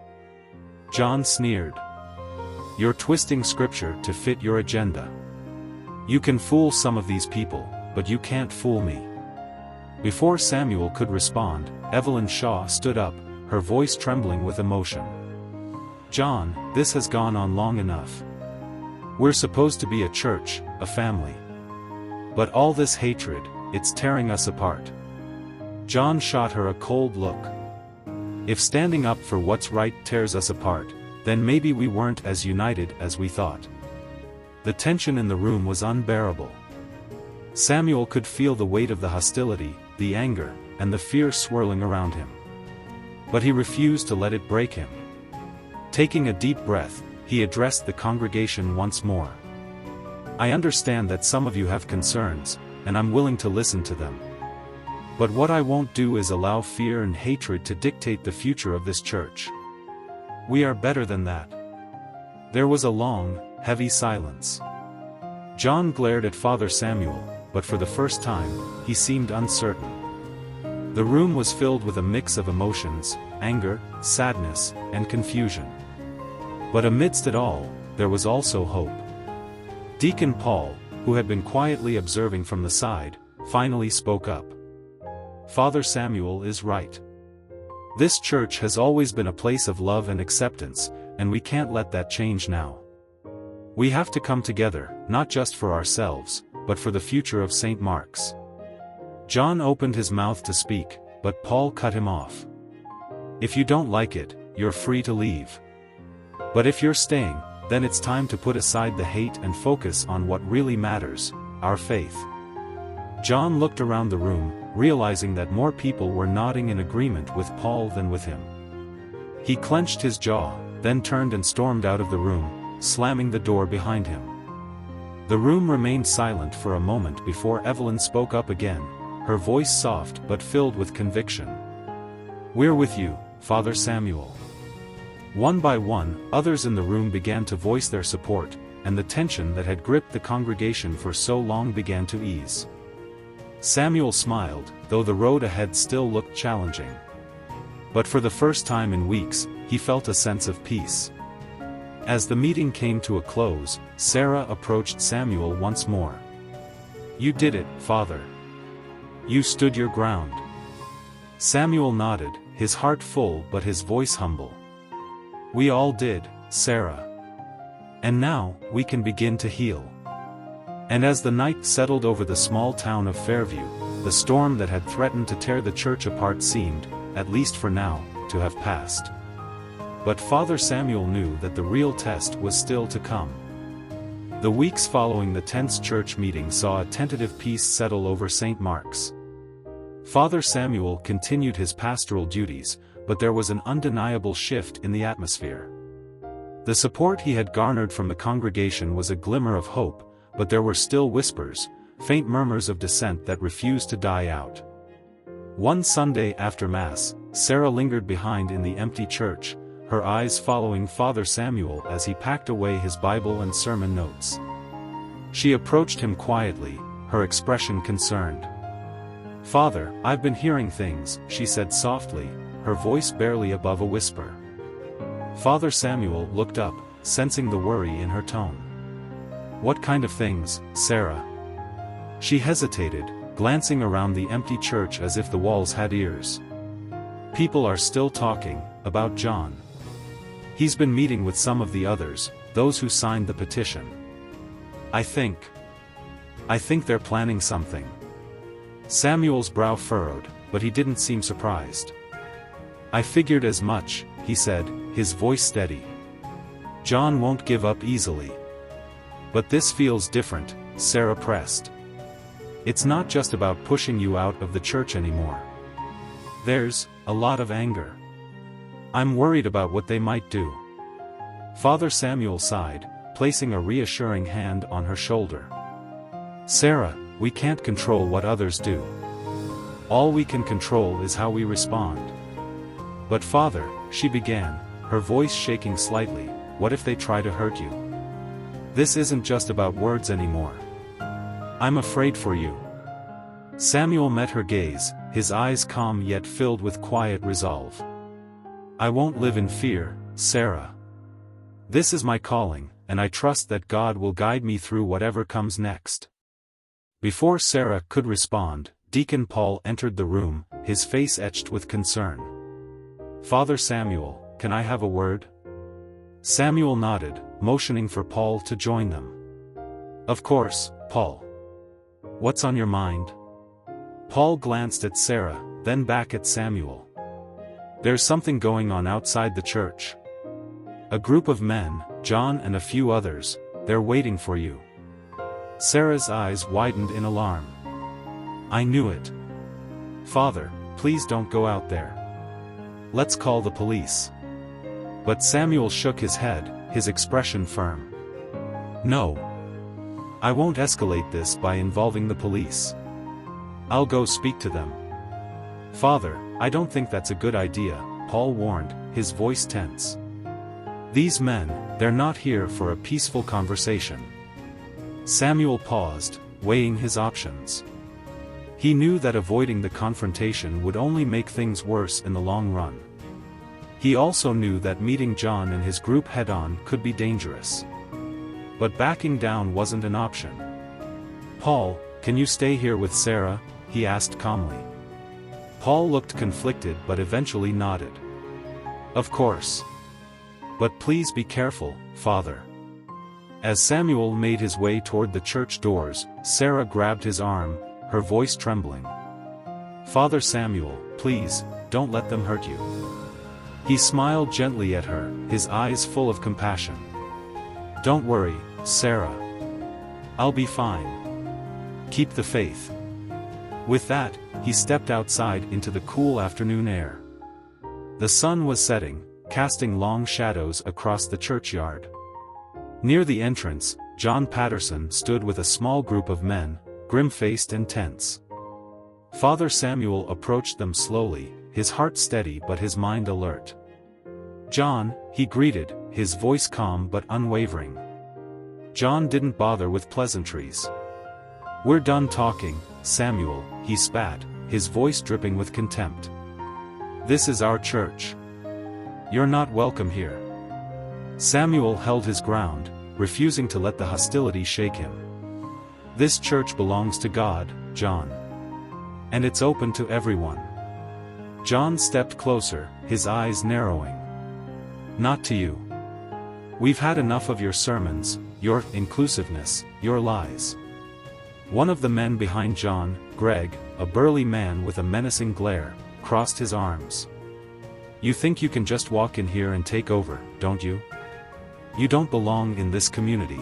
John sneered. You're twisting scripture to fit your agenda. You can fool some of these people, but you can't fool me. Before Samuel could respond, Evelyn Shaw stood up, her voice trembling with emotion. John, this has gone on long enough. We're supposed to be a church, a family. But all this hatred, it's tearing us apart. John shot her a cold look. If standing up for what's right tears us apart, then maybe we weren't as united as we thought. The tension in the room was unbearable. Samuel could feel the weight of the hostility, the anger, and the fear swirling around him. But he refused to let it break him. Taking a deep breath, he addressed the congregation once more. I understand that some of you have concerns, and I'm willing to listen to them. But what I won't do is allow fear and hatred to dictate the future of this church. We are better than that. There was a long, heavy silence. John glared at Father Samuel, but for the first time, he seemed uncertain. The room was filled with a mix of emotions, anger, sadness, and confusion. But amidst it all, there was also hope. Deacon Paul, who had been quietly observing from the side, finally spoke up. Father Samuel is right. This church has always been a place of love and acceptance, and we can't let that change now. We have to come together, not just for ourselves, but for the future of St. Mark's. John opened his mouth to speak, but Paul cut him off. If you don't like it, you're free to leave. But if you're staying, then it's time to put aside the hate and focus on what really matters, our faith. John looked around the room, realizing that more people were nodding in agreement with Paul than with him. He clenched his jaw, then turned and stormed out of the room, slamming the door behind him. The room remained silent for a moment before Evelyn spoke up again, her voice soft but filled with conviction. "We're with you, Father Samuel." One by one, others in the room began to voice their support, and the tension that had gripped the congregation for so long began to ease. Samuel smiled, though the road ahead still looked challenging. But for the first time in weeks, he felt a sense of peace. As the meeting came to a close, Sarah approached Samuel once more. "You did it, Father. You stood your ground." Samuel nodded, his heart full but his voice humble. "We all did, Sarah. And now, we can begin to heal." And as the night settled over the small town of Fairview, the storm that had threatened to tear the church apart seemed, at least for now, to have passed. But Father Samuel knew that the real test was still to come. The weeks following the tense church meeting saw a tentative peace settle over St. Mark's. Father Samuel continued his pastoral duties, but there was an undeniable shift in the atmosphere. The support he had garnered from the congregation was a glimmer of hope, but there were still whispers, faint murmurs of dissent that refused to die out. One Sunday after Mass, Sarah lingered behind in the empty church, her eyes following Father Samuel as he packed away his Bible and sermon notes. She approached him quietly, her expression concerned. "Father, I've been hearing things," she said softly, her voice barely above a whisper. Father Samuel looked up, sensing the worry in her tone. "What kind of things, Sarah?" She hesitated, glancing around the empty church as if the walls had ears. "People are still talking about John. He's been meeting with some of the others, those who signed the petition. I think they're planning something." Samuel's brow furrowed, but he didn't seem surprised. "I figured as much," he said, his voice steady. "John won't give up easily." "But this feels different," Sarah pressed. "It's not just about pushing you out of the church anymore. There's a lot of anger. I'm worried about what they might do." Father Samuel sighed, placing a reassuring hand on her shoulder. "Sarah, we can't control what others do. All we can control is how we respond." "But Father," she began, her voice shaking slightly, "what if they try to hurt you? This isn't just about words anymore. I'm afraid for you." Samuel met her gaze, his eyes calm yet filled with quiet resolve. "I won't live in fear, Sarah. This is my calling, and I trust that God will guide me through whatever comes next." Before Sarah could respond, Deacon Paul entered the room, his face etched with concern. "Father Samuel, can I have a word?" Samuel nodded, motioning for Paul to join them. "Of course, Paul. What's on your mind?" Paul glanced at Sarah, then back at Samuel. "There's something going on outside the church. A group of men, John and a few others, they're waiting for you." Sarah's eyes widened in alarm. "I knew it. Father, please don't go out there. Let's call the police." But Samuel shook his head, his expression firm. "No. I won't escalate this by involving the police. I'll go speak to them." "Father, I don't think that's a good idea," Paul warned, his voice tense. "These men, they're not here for a peaceful conversation." Samuel paused, weighing his options. He knew that avoiding the confrontation would only make things worse in the long run. He also knew that meeting John and his group head-on could be dangerous. But backing down wasn't an option. "Paul, can you stay here with Sarah?" he asked calmly. Paul looked conflicted but eventually nodded. "Of course. But please be careful, Father. As Samuel made his way toward the church doors, Sarah grabbed his arm, her voice trembling. "Father Samuel, please, don't let them hurt you." He smiled gently at her, his eyes full of compassion. "Don't worry, Sarah. I'll be fine. Keep the faith." With that, he stepped outside into the cool afternoon air. The sun was setting, casting long shadows across the churchyard. Near the entrance, John Patterson stood with a small group of men, grim-faced and tense. Father Samuel approached them slowly, his heart steady but his mind alert. "John," he greeted, his voice calm but unwavering. John didn't bother with pleasantries. "We're done talking, Samuel," he spat, his voice dripping with contempt. "This is our church. You're not welcome here." Samuel held his ground, refusing to let the hostility shake him. "This church belongs to God, John. And it's open to everyone." John stepped closer, his eyes narrowing. "Not to you. We've had enough of your sermons, your inclusiveness, your lies." One of the men behind John, Greg, a burly man with a menacing glare, crossed his arms. "You think you can just walk in here and take over, don't you? You don't belong in this community."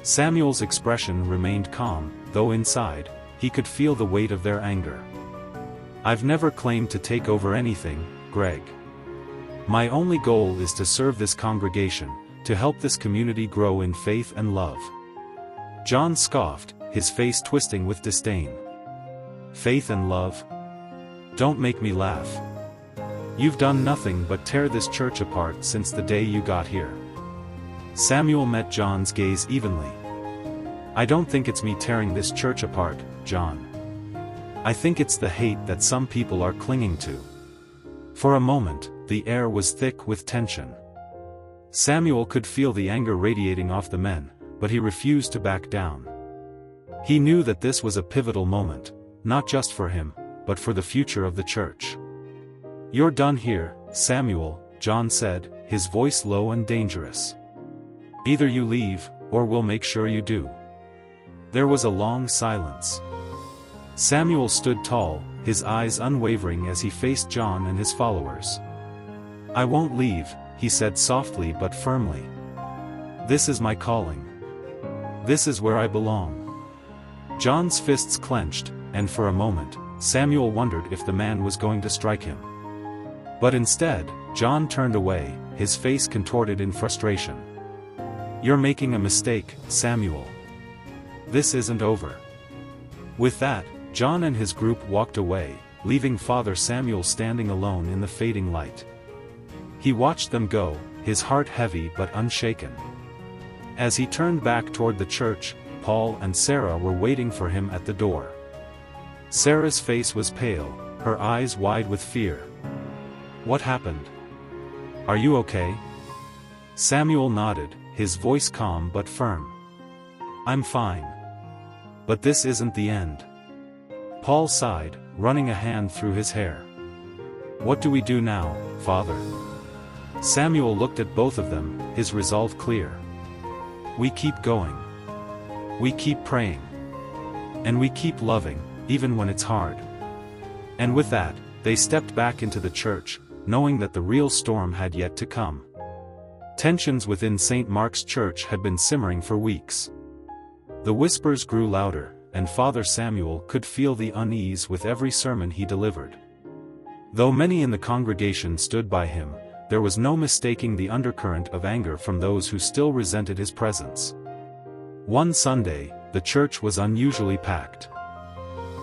Samuel's expression remained calm, though inside, he could feel the weight of their anger. "I've never claimed to take over anything, Greg. My only goal is to serve this congregation, to help this community grow in faith and love." John scoffed, his face twisting with disdain. "Faith and love? Don't make me laugh. You've done nothing but tear this church apart since the day you got here." Samuel met John's gaze evenly. "I don't think it's me tearing this church apart, John. I think it's the hate that some people are clinging to." For a moment, the air was thick with tension. Samuel could feel the anger radiating off the men, but he refused to back down. He knew that this was a pivotal moment, not just for him, but for the future of the church. "You're done here, Samuel," John said, his voice low and dangerous. "Either you leave, or we'll make sure you do." There was a long silence. Samuel stood tall, his eyes unwavering as he faced John and his followers. "I won't leave," he said softly but firmly. "This is my calling. This is where I belong." John's fists clenched, and for a moment, Samuel wondered if the man was going to strike him. But instead, John turned away, his face contorted in frustration. "You're making a mistake, Samuel. This isn't over." With that, John and his group walked away, leaving Father Samuel standing alone in the fading light. He watched them go, his heart heavy but unshaken. As he turned back toward the church, Paul and Sarah were waiting for him at the door. Sarah's face was pale, her eyes wide with fear. "What happened? Are you okay?" Samuel nodded, his voice calm but firm. "I'm fine. But this isn't the end." Paul sighed, running a hand through his hair. "What do we do now, Father?" Samuel looked at both of them, his resolve clear. "We keep going. We keep praying. And we keep loving, even when it's hard." And with that, they stepped back into the church, knowing that the real storm had yet to come. Tensions within St. Mark's Church had been simmering for weeks. The whispers grew louder, and Father Samuel could feel the unease with every sermon he delivered. Though many in the congregation stood by him, there was no mistaking the undercurrent of anger from those who still resented his presence. One Sunday, the church was unusually packed.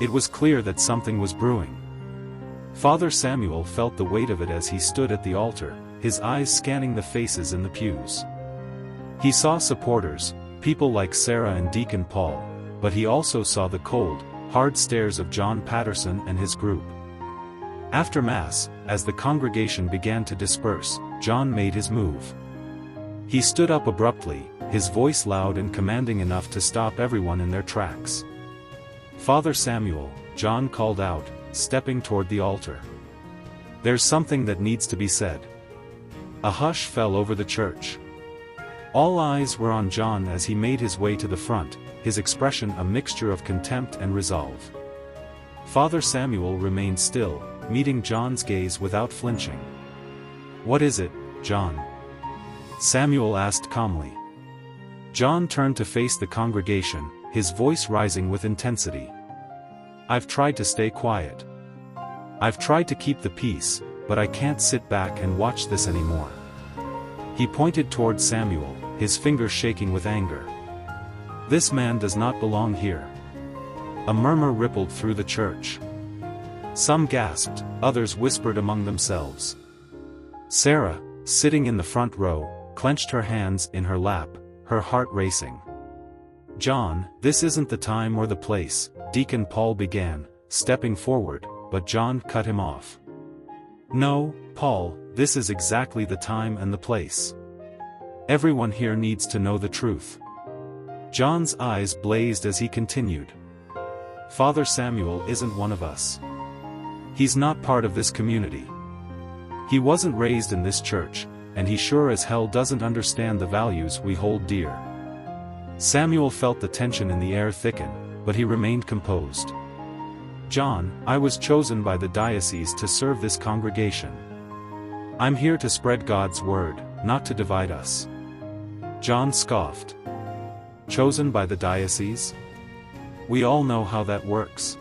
It was clear that something was brewing. Father Samuel felt the weight of it as he stood at the altar, his eyes scanning the faces in the pews. He saw supporters, people like Sarah and Deacon Paul, but he also saw the cold, hard stares of John Patterson and his group. After Mass, as the congregation began to disperse, John made his move. He stood up abruptly, his voice loud and commanding enough to stop everyone in their tracks. "Father Samuel," John called out, stepping toward the altar. "There's something that needs to be said." A hush fell over the church. All eyes were on John as he made his way to the front, his expression a mixture of contempt and resolve. Father Samuel remained still, meeting John's gaze without flinching. "What is it, John?" Samuel asked calmly. John turned to face the congregation, his voice rising with intensity. "I've tried to stay quiet. I've tried to keep the peace, but I can't sit back and watch this anymore." He pointed toward Samuel, his fingers shaking with anger. "This man does not belong here." A murmur rippled through the church. Some gasped, others whispered among themselves. Sarah, sitting in the front row, clenched her hands in her lap, her heart racing. "John, this isn't the time or the place," Deacon Paul began, stepping forward, but John cut him off. "No, Paul, this is exactly the time and the place. Everyone here needs to know the truth." John's eyes blazed as he continued. "Father Samuel isn't one of us. He's not part of this community. He wasn't raised in this church, and he sure as hell doesn't understand the values we hold dear." Samuel felt the tension in the air thicken, but he remained composed. "John, I was chosen by the diocese to serve this congregation. I'm here to spread God's word, not to divide us." John scoffed. "Chosen by the diocese? We all know how that works.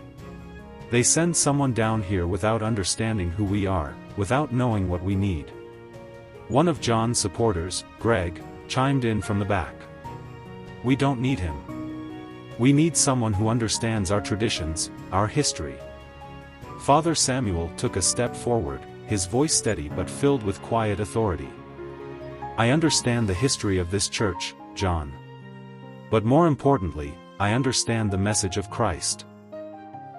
They send someone down here without understanding who we are, without knowing what we need." One of John's supporters, Greg, chimed in from the back. "We don't need him. We need someone who understands our traditions, our history." Father Samuel took a step forward, his voice steady but filled with quiet authority. "I understand the history of this church, John. But more importantly, I understand the message of Christ.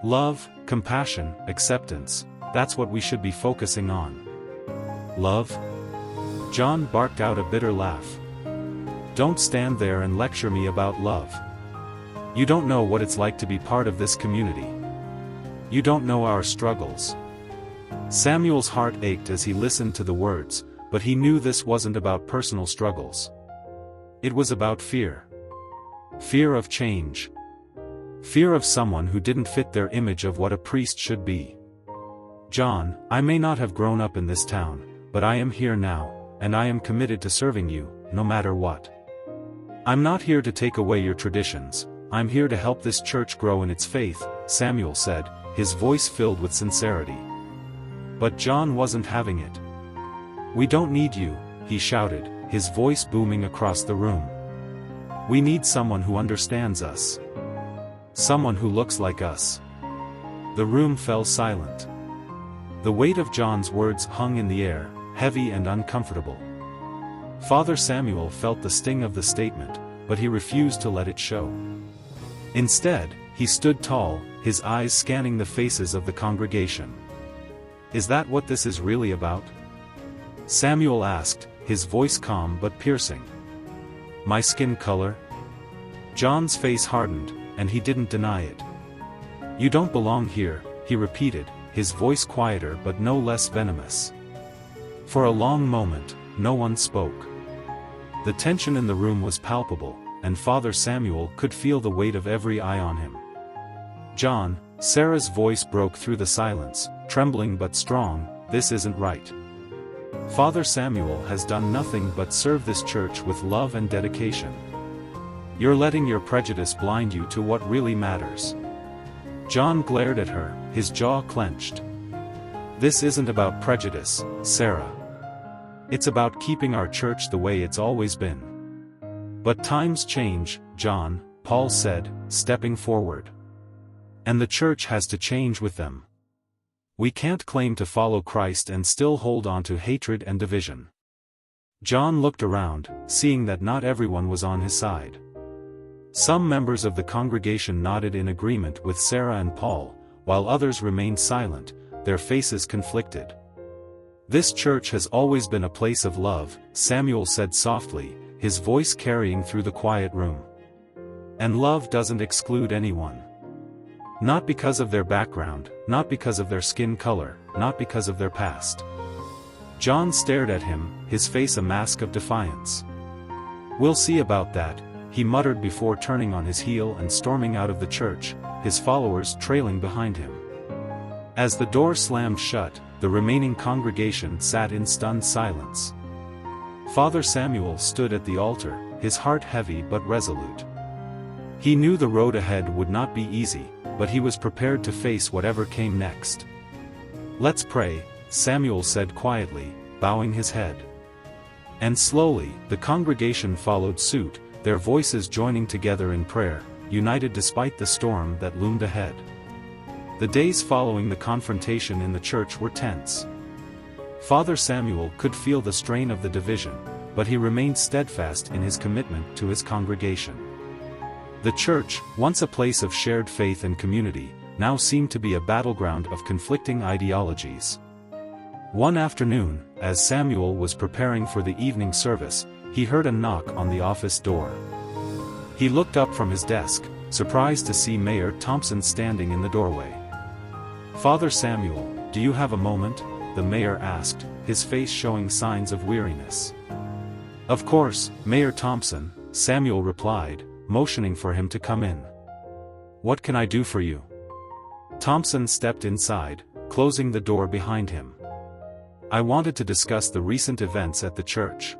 Love, compassion, acceptance, that's what we should be focusing on." "Love?" John barked out a bitter laugh. "Don't stand there and lecture me about love. You don't know what it's like to be part of this community. You don't know our struggles." Samuel's heart ached as he listened to the words, but he knew this wasn't about personal struggles. It was about fear. Fear of change. Fear of someone who didn't fit their image of what a priest should be. "John, I may not have grown up in this town, but I am here now, and I am committed to serving you, no matter what. I'm not here to take away your traditions, I'm here to help this church grow in its faith," Samuel said, his voice filled with sincerity. But John wasn't having it. "We don't need you," he shouted, his voice booming across the room. "We need someone who understands us. Someone who looks like us." The room fell silent. The weight of John's words hung in the air, heavy and uncomfortable. Father Samuel felt the sting of the statement, but he refused to let it show. Instead, he stood tall, his eyes scanning the faces of the congregation. "Is that what this is really about?" Samuel asked, his voice calm but piercing. "My skin color?" John's face hardened, and he didn't deny it. "You don't belong here," he repeated, his voice quieter but no less venomous. For a long moment, no one spoke. The tension in the room was palpable, and Father Samuel could feel the weight of every eye on him. "John," Sarah's voice broke through the silence, trembling but strong, "this isn't right. Father Samuel has done nothing but serve this church with love and dedication. You're letting your prejudice blind you to what really matters." John glared at her, his jaw clenched. "This isn't about prejudice, Sarah. It's about keeping our church the way it's always been." "But times change, John," Paul said, stepping forward. "And the church has to change with them. We can't claim to follow Christ and still hold on to hatred and division." John looked around, seeing that not everyone was on his side. Some members of the congregation nodded in agreement with Sarah and Paul, while others remained silent, their faces conflicted. "This church has always been a place of love," Samuel said softly, his voice carrying through the quiet room. "And love doesn't exclude anyone. Not because of their background, not because of their skin color, not because of their past." John stared at him, his face a mask of defiance. "We'll see about that," he muttered before turning on his heel and storming out of the church, his followers trailing behind him. As the door slammed shut, the remaining congregation sat in stunned silence. Father Samuel stood at the altar, his heart heavy but resolute. He knew the road ahead would not be easy, but he was prepared to face whatever came next. "Let's pray," Samuel said quietly, bowing his head. And slowly, the congregation followed suit, their voices joining together in prayer, united despite the storm that loomed ahead. The days following the confrontation in the church were tense. Father Samuel could feel the strain of the division, but he remained steadfast in his commitment to his congregation. The church, once a place of shared faith and community, now seemed to be a battleground of conflicting ideologies. One afternoon, as Samuel was preparing for the evening service, he heard a knock on the office door. He looked up from his desk, surprised to see Mayor Thompson standing in the doorway. "Father Samuel, do you have a moment?" the mayor asked, his face showing signs of weariness. "Of course, Mayor Thompson," Samuel replied, motioning for him to come in. "What can I do for you?" Thompson stepped inside, closing the door behind him. "I wanted to discuss the recent events at the church.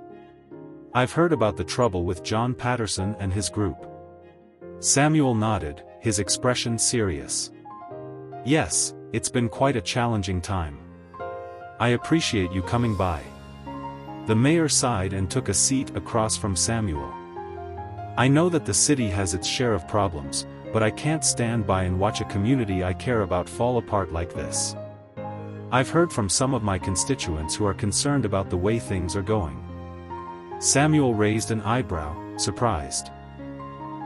I've heard about the trouble with John Patterson and his group." Samuel nodded, his expression serious. "Yes, it's been quite a challenging time. I appreciate you coming by." The mayor sighed and took a seat across from Samuel. "I know that the city has its share of problems, but I can't stand by and watch a community I care about fall apart like this. I've heard from some of my constituents who are concerned about the way things are going." Samuel raised an eyebrow, surprised.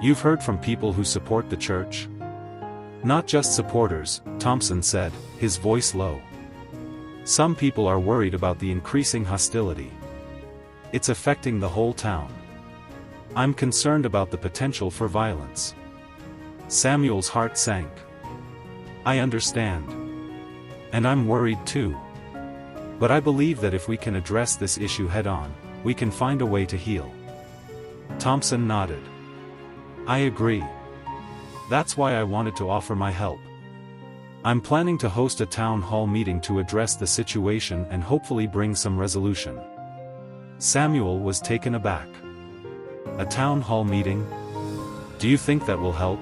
"You've heard from people who support the church?" "Not just supporters," Thompson said, his voice low. "Some people are worried about the increasing hostility. It's affecting the whole town. I'm concerned about the potential for violence." Samuel's heart sank. "I understand. And I'm worried too. But I believe that if we can address this issue head-on, we can find a way to heal." Thompson nodded. "I agree. That's why I wanted to offer my help. I'm planning to host a town hall meeting to address the situation and hopefully bring some resolution." Samuel was taken aback. "A town hall meeting? Do you think that will help?"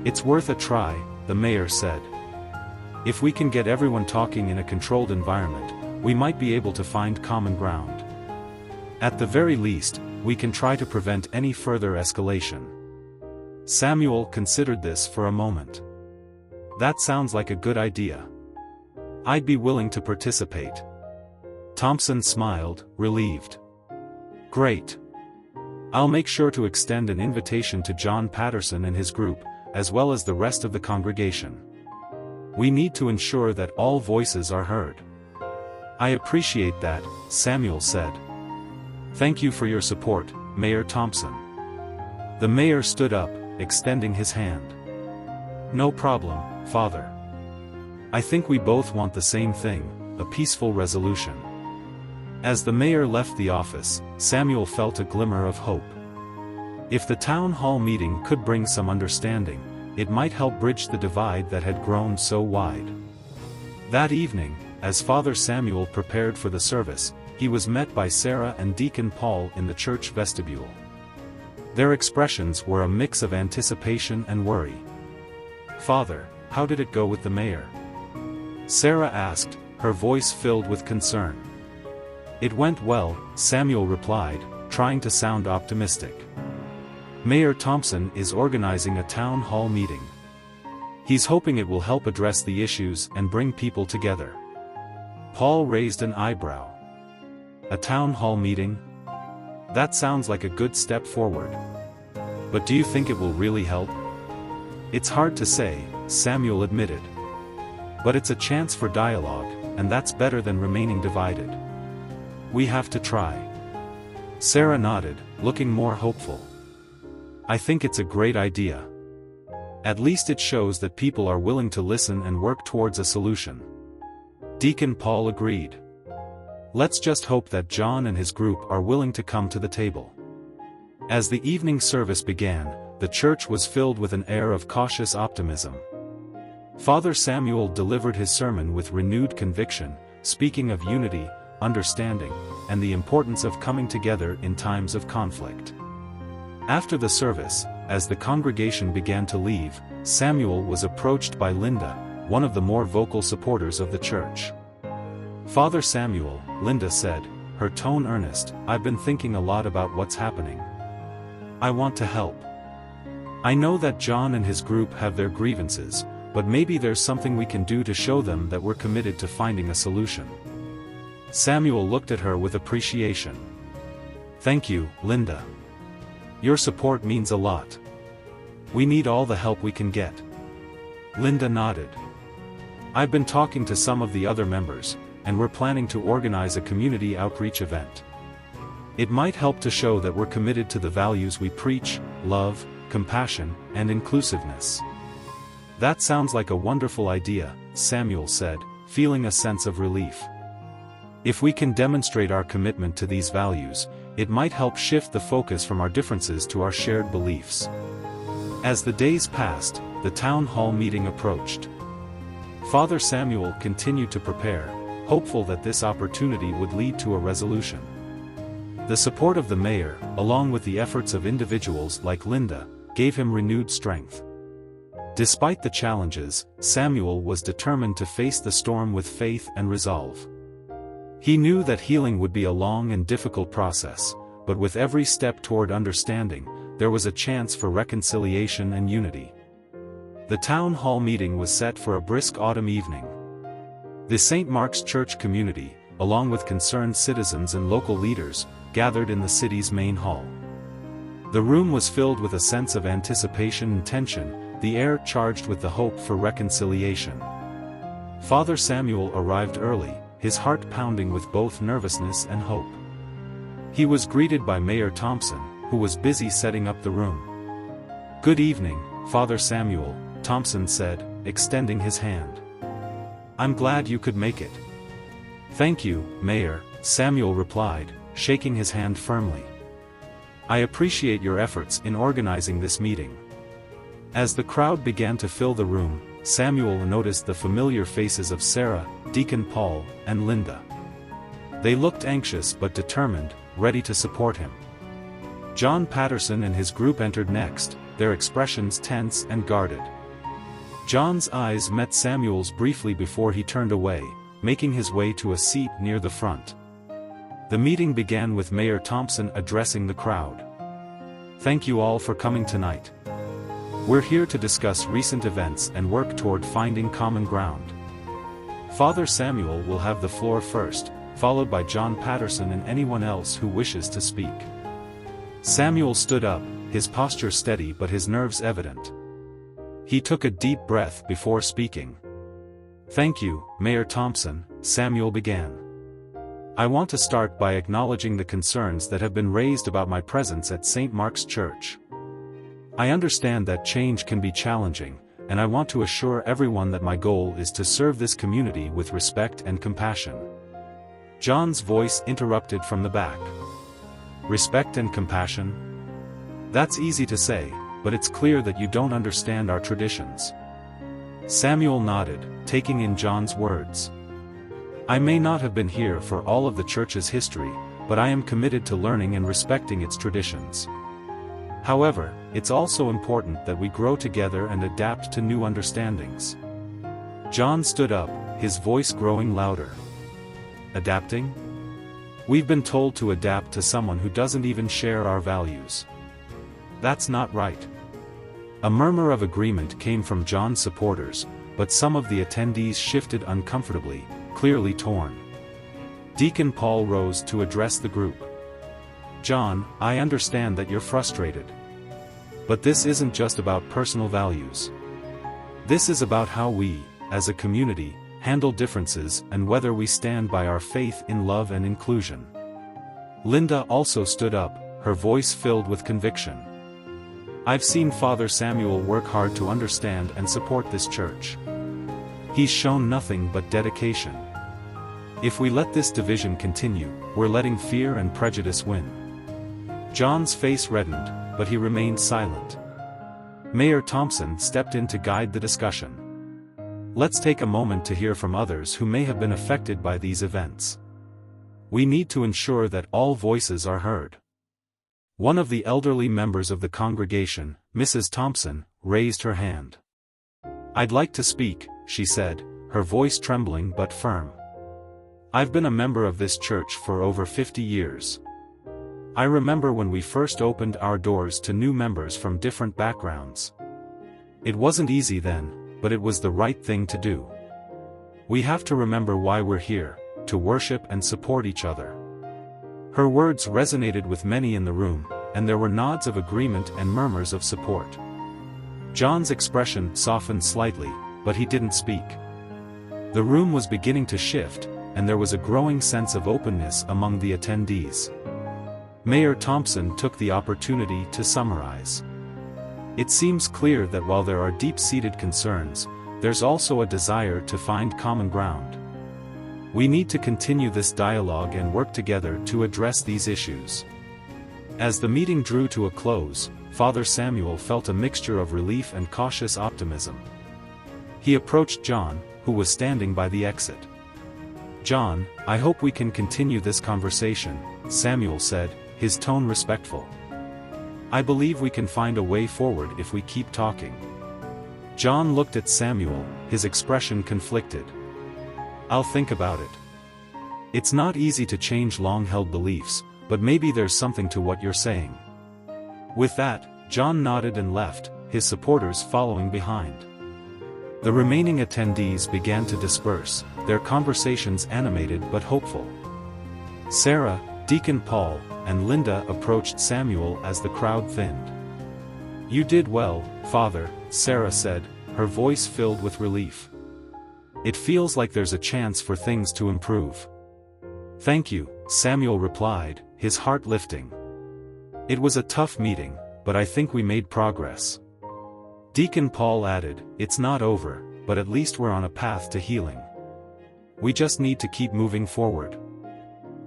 "It's worth a try," the mayor said. "If we can get everyone talking in a controlled environment, we might be able to find common ground. At the very least, we can try to prevent any further escalation." Samuel considered this for a moment. "That sounds like a good idea. I'd be willing to participate." Thompson smiled, relieved. "Great. I'll make sure to extend an invitation to John Patterson and his group, as well as the rest of the congregation. We need to ensure that all voices are heard." "I appreciate that," Samuel said. "Thank you for your support, Mayor Thompson." The mayor stood up, extending his hand. "No problem, Father. I think we both want the same thing, a peaceful resolution." As the mayor left the office, Samuel felt a glimmer of hope. If the town hall meeting could bring some understanding, it might help bridge the divide that had grown so wide. That evening, as Father Samuel prepared for the service, he was met by Sarah and Deacon Paul in the church vestibule. Their expressions were a mix of anticipation and worry. "Father, how did it go with the mayor?" Sarah asked, her voice filled with concern. "It went well," Samuel replied, trying to sound optimistic. "Mayor Thompson is organizing a town hall meeting. He's hoping it will help address the issues and bring people together." Paul raised an eyebrow. "A town hall meeting? That sounds like a good step forward. But do you think it will really help?" "It's hard to say," Samuel admitted. "But it's a chance for dialogue, and that's better than remaining divided. We have to try." Sarah nodded, looking more hopeful. "I think it's a great idea. At least it shows that people are willing to listen and work towards a solution." Deacon Paul agreed. "Let's just hope that John and his group are willing to come to the table." As the evening service began, the church was filled with an air of cautious optimism. Father Samuel delivered his sermon with renewed conviction, speaking of unity, understanding, and the importance of coming together in times of conflict. After the service, as the congregation began to leave, Samuel was approached by Linda, one of the more vocal supporters of the church. "Father Samuel," Linda said, her tone earnest, "I've been thinking a lot about what's happening. I want to help. I know that John and his group have their grievances, but maybe there's something we can do to show them that we're committed to finding a solution." Samuel looked at her with appreciation. "Thank you, Linda. Your support means a lot. We need all the help we can get." Linda nodded. "I've been talking to some of the other members, and we're planning to organize a community outreach event. It might help to show that we're committed to the values we preach: love, compassion, and inclusiveness." "That sounds like a wonderful idea," Samuel said, feeling a sense of relief. "If we can demonstrate our commitment to these values, it might help shift the focus from our differences to our shared beliefs." As the days passed, the town hall meeting approached. Father Samuel continued to prepare, hopeful that this opportunity would lead to a resolution. The support of the mayor, along with the efforts of individuals like Linda, gave him renewed strength. Despite the challenges, Samuel was determined to face the storm with faith and resolve. He knew that healing would be a long and difficult process, but with every step toward understanding, there was a chance for reconciliation and unity. The town hall meeting was set for a brisk autumn evening. The St. Mark's Church community, along with concerned citizens and local leaders, gathered in the city's main hall. The room was filled with a sense of anticipation and tension, the air charged with the hope for reconciliation. Father Samuel arrived early, his heart pounding with both nervousness and hope. He was greeted by Mayor Thompson, who was busy setting up the room. "Good evening, Father Samuel," Thompson said, extending his hand. "I'm glad you could make it." "Thank you, Mayor," Samuel replied, shaking his hand firmly. "I appreciate your efforts in organizing this meeting." As the crowd began to fill the room, Samuel noticed the familiar faces of Sarah, Deacon Paul, and Linda. They looked anxious but determined, ready to support him. John Patterson and his group entered next, their expressions tense and guarded. John's eyes met Samuel's briefly before he turned away, making his way to a seat near the front. The meeting began with Mayor Thompson addressing the crowd. "Thank you all for coming tonight. We're here to discuss recent events and work toward finding common ground." Father Samuel will have the floor first, followed by John Patterson and anyone else who wishes to speak. Samuel stood up, his posture steady but his nerves evident. He took a deep breath before speaking. "Thank you, Mayor Thompson," Samuel began. "I want to start by acknowledging the concerns that have been raised about my presence at St. Mark's Church. I understand that change can be challenging, and I want to assure everyone that my goal is to serve this community with respect and compassion." John's voice interrupted from the back. "Respect and compassion? That's easy to say, but it's clear that you don't understand our traditions." Samuel nodded, taking in John's words. "I may not have been here for all of the church's history, but I am committed to learning and respecting its traditions. However, it's also important that we grow together and adapt to new understandings." John stood up, his voice growing louder. "Adapting? We've been told to adapt to someone who doesn't even share our values. That's not right." A murmur of agreement came from John's supporters, but some of the attendees shifted uncomfortably, clearly torn. Deacon Paul rose to address the group. "John, I understand that you're frustrated. But this isn't just about personal values. This is about how we, as a community, handle differences and whether we stand by our faith in love and inclusion." Linda also stood up, her voice filled with conviction. "I've seen Father Samuel work hard to understand and support this church. He's shown nothing but dedication. If we let this division continue, we're letting fear and prejudice win." John's face reddened, but he remained silent. Mayor Thompson stepped in to guide the discussion. Let's take a moment to hear from others who may have been affected by these events. We need to ensure that all voices are heard. One of the elderly members of the congregation, Mrs. Thompson, raised her hand. "I'd like to speak," she said, her voice trembling but firm. "I've been a member of this church for over 50 years. I remember when we first opened our doors to new members from different backgrounds. It wasn't easy then, but it was the right thing to do. We have to remember why we're here, to worship and support each other." Her words resonated with many in the room, and there were nods of agreement and murmurs of support. John's expression softened slightly, but he didn't speak. The room was beginning to shift, and there was a growing sense of openness among the attendees. Mayor Thompson took the opportunity to summarize. "It seems clear that while there are deep-seated concerns, there's also a desire to find common ground. We need to continue this dialogue and work together to address these issues." As the meeting drew to a close, Father Samuel felt a mixture of relief and cautious optimism. He approached John, who was standing by the exit. "John, I hope we can continue this conversation," Samuel said, his tone respectful. "I believe we can find a way forward if we keep talking." John looked at Samuel, his expression conflicted. "I'll think about it. It's not easy to change long-held beliefs, but maybe there's something to what you're saying." With that, John nodded and left, his supporters following behind. The remaining attendees began to disperse, their conversations animated but hopeful. Sarah, Deacon Paul, and Linda approached Samuel as the crowd thinned. "You did well, Father," Sarah said, her voice filled with relief. "It feels like there's a chance for things to improve." "Thank you," Samuel replied, his heart lifting. "It was a tough meeting, but I think we made progress." Deacon Paul added, "It's not over, but at least we're on a path to healing. We just need to keep moving forward."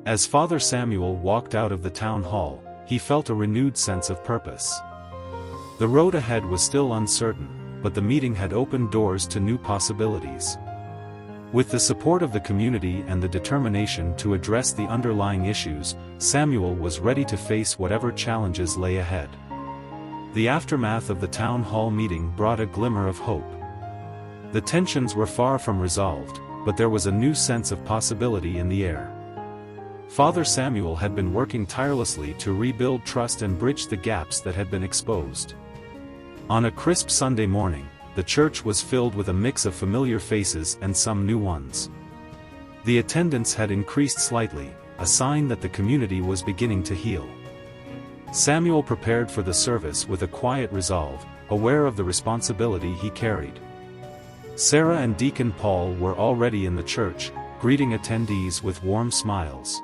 As Father Samuel walked out of the town hall, he felt a renewed sense of purpose. The road ahead was still uncertain, but the meeting had opened doors to new possibilities. With the support of the community and the determination to address the underlying issues, Samuel was ready to face whatever challenges lay ahead. The aftermath of the town hall meeting brought a glimmer of hope. The tensions were far from resolved, but there was a new sense of possibility in the air. Father Samuel had been working tirelessly to rebuild trust and bridge the gaps that had been exposed. On a crisp Sunday morning, the church was filled with a mix of familiar faces and some new ones. The attendance had increased slightly, a sign that the community was beginning to heal. Samuel prepared for the service with a quiet resolve, aware of the responsibility he carried. Sarah and Deacon Paul were already in the church, greeting attendees with warm smiles.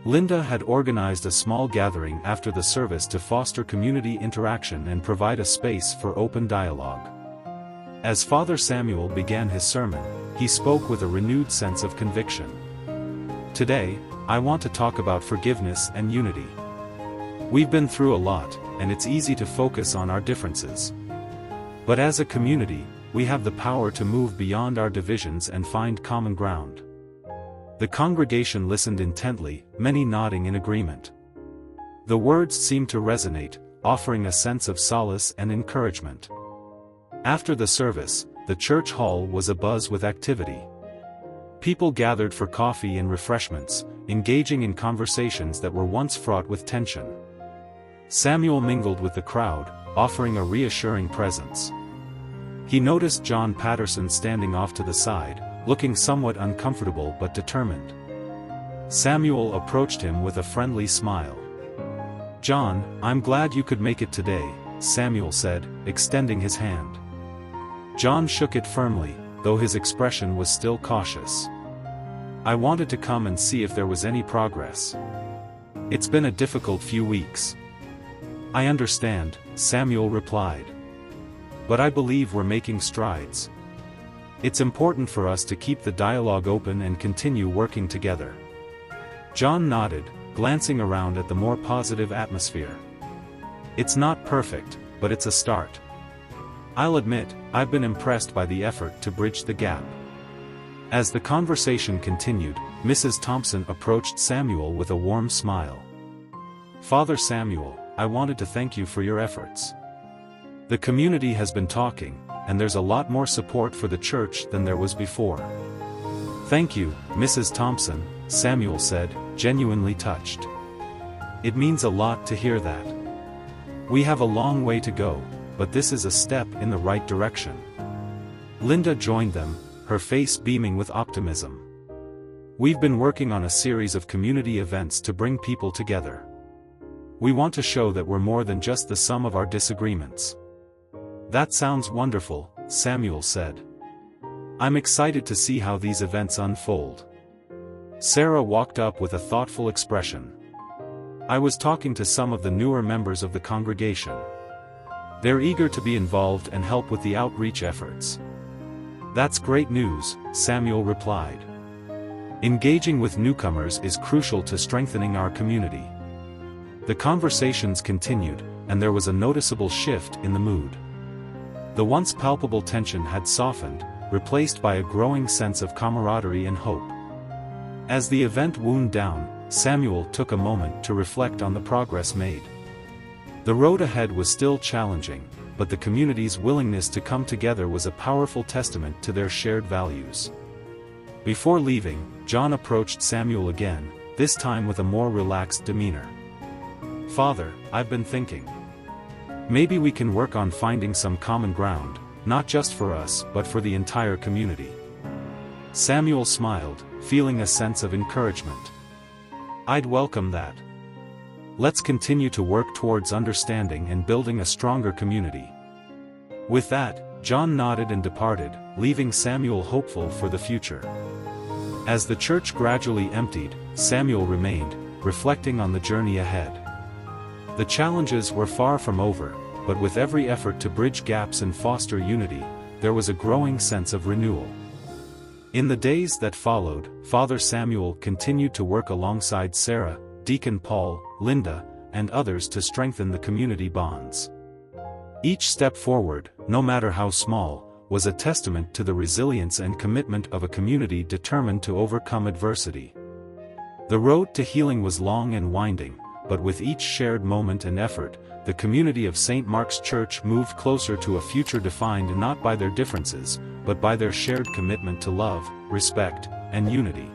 Linda had organized a small gathering after the service to foster community interaction and provide a space for open dialogue. As Father Samuel began his sermon, he spoke with a renewed sense of conviction. "Today, I want to talk about forgiveness and unity. We've been through a lot, and it's easy to focus on our differences. But as a community, we have the power to move beyond our divisions and find common ground." The congregation listened intently, many nodding in agreement. The words seemed to resonate, offering a sense of solace and encouragement. After the service, the church hall was abuzz with activity. People gathered for coffee and refreshments, engaging in conversations that were once fraught with tension. Samuel mingled with the crowd, offering a reassuring presence. He noticed John Patterson standing off to the side, looking somewhat uncomfortable but determined. Samuel approached him with a friendly smile. "John, I'm glad you could make it today," Samuel said, extending his hand. John shook it firmly, though his expression was still cautious. "I wanted to come and see if there was any progress. It's been a difficult few weeks." "I understand," Samuel replied. "But I believe we're making strides. It's important for us to keep the dialogue open and continue working together." John nodded, glancing around at the more positive atmosphere. "It's not perfect, but it's a start. I'll admit, I've been impressed by the effort to bridge the gap." As the conversation continued, Mrs. Thompson approached Samuel with a warm smile. "Father Samuel, I wanted to thank you for your efforts. The community has been talking, and there's a lot more support for the church than there was before." "Thank you, Mrs. Thompson," Samuel said, genuinely touched. "It means a lot to hear that. We have a long way to go, but this is a step in the right direction." Linda joined them, her face beaming with optimism. "We've been working on a series of community events to bring people together. We want to show that we're more than just the sum of our disagreements." "That sounds wonderful," Samuel said. "I'm excited to see how these events unfold." Sarah walked up with a thoughtful expression. "I was talking to some of the newer members of the congregation. They're eager to be involved and help with the outreach efforts." "That's great news," Samuel replied. "Engaging with newcomers is crucial to strengthening our community." The conversations continued, and there was a noticeable shift in the mood. The once palpable tension had softened, replaced by a growing sense of camaraderie and hope. As the event wound down, Samuel took a moment to reflect on the progress made. The road ahead was still challenging, but the community's willingness to come together was a powerful testament to their shared values. Before leaving, John approached Samuel again, this time with a more relaxed demeanor. "Father, I've been thinking. Maybe we can work on finding some common ground, not just for us but for the entire community." Samuel smiled, feeling a sense of encouragement. "I'd welcome that. Let's continue to work towards understanding and building a stronger community." With that, John nodded and departed, leaving Samuel hopeful for the future. As the church gradually emptied, Samuel remained, reflecting on the journey ahead. The challenges were far from over, but with every effort to bridge gaps and foster unity, there was a growing sense of renewal. In the days that followed, Father Samuel continued to work alongside Sarah, Deacon Paul, Linda, and others to strengthen the community bonds. Each step forward, no matter how small, was a testament to the resilience and commitment of a community determined to overcome adversity. The road to healing was long and winding, but with each shared moment and effort, the community of St. Mark's Church moved closer to a future defined not by their differences, but by their shared commitment to love, respect, and unity.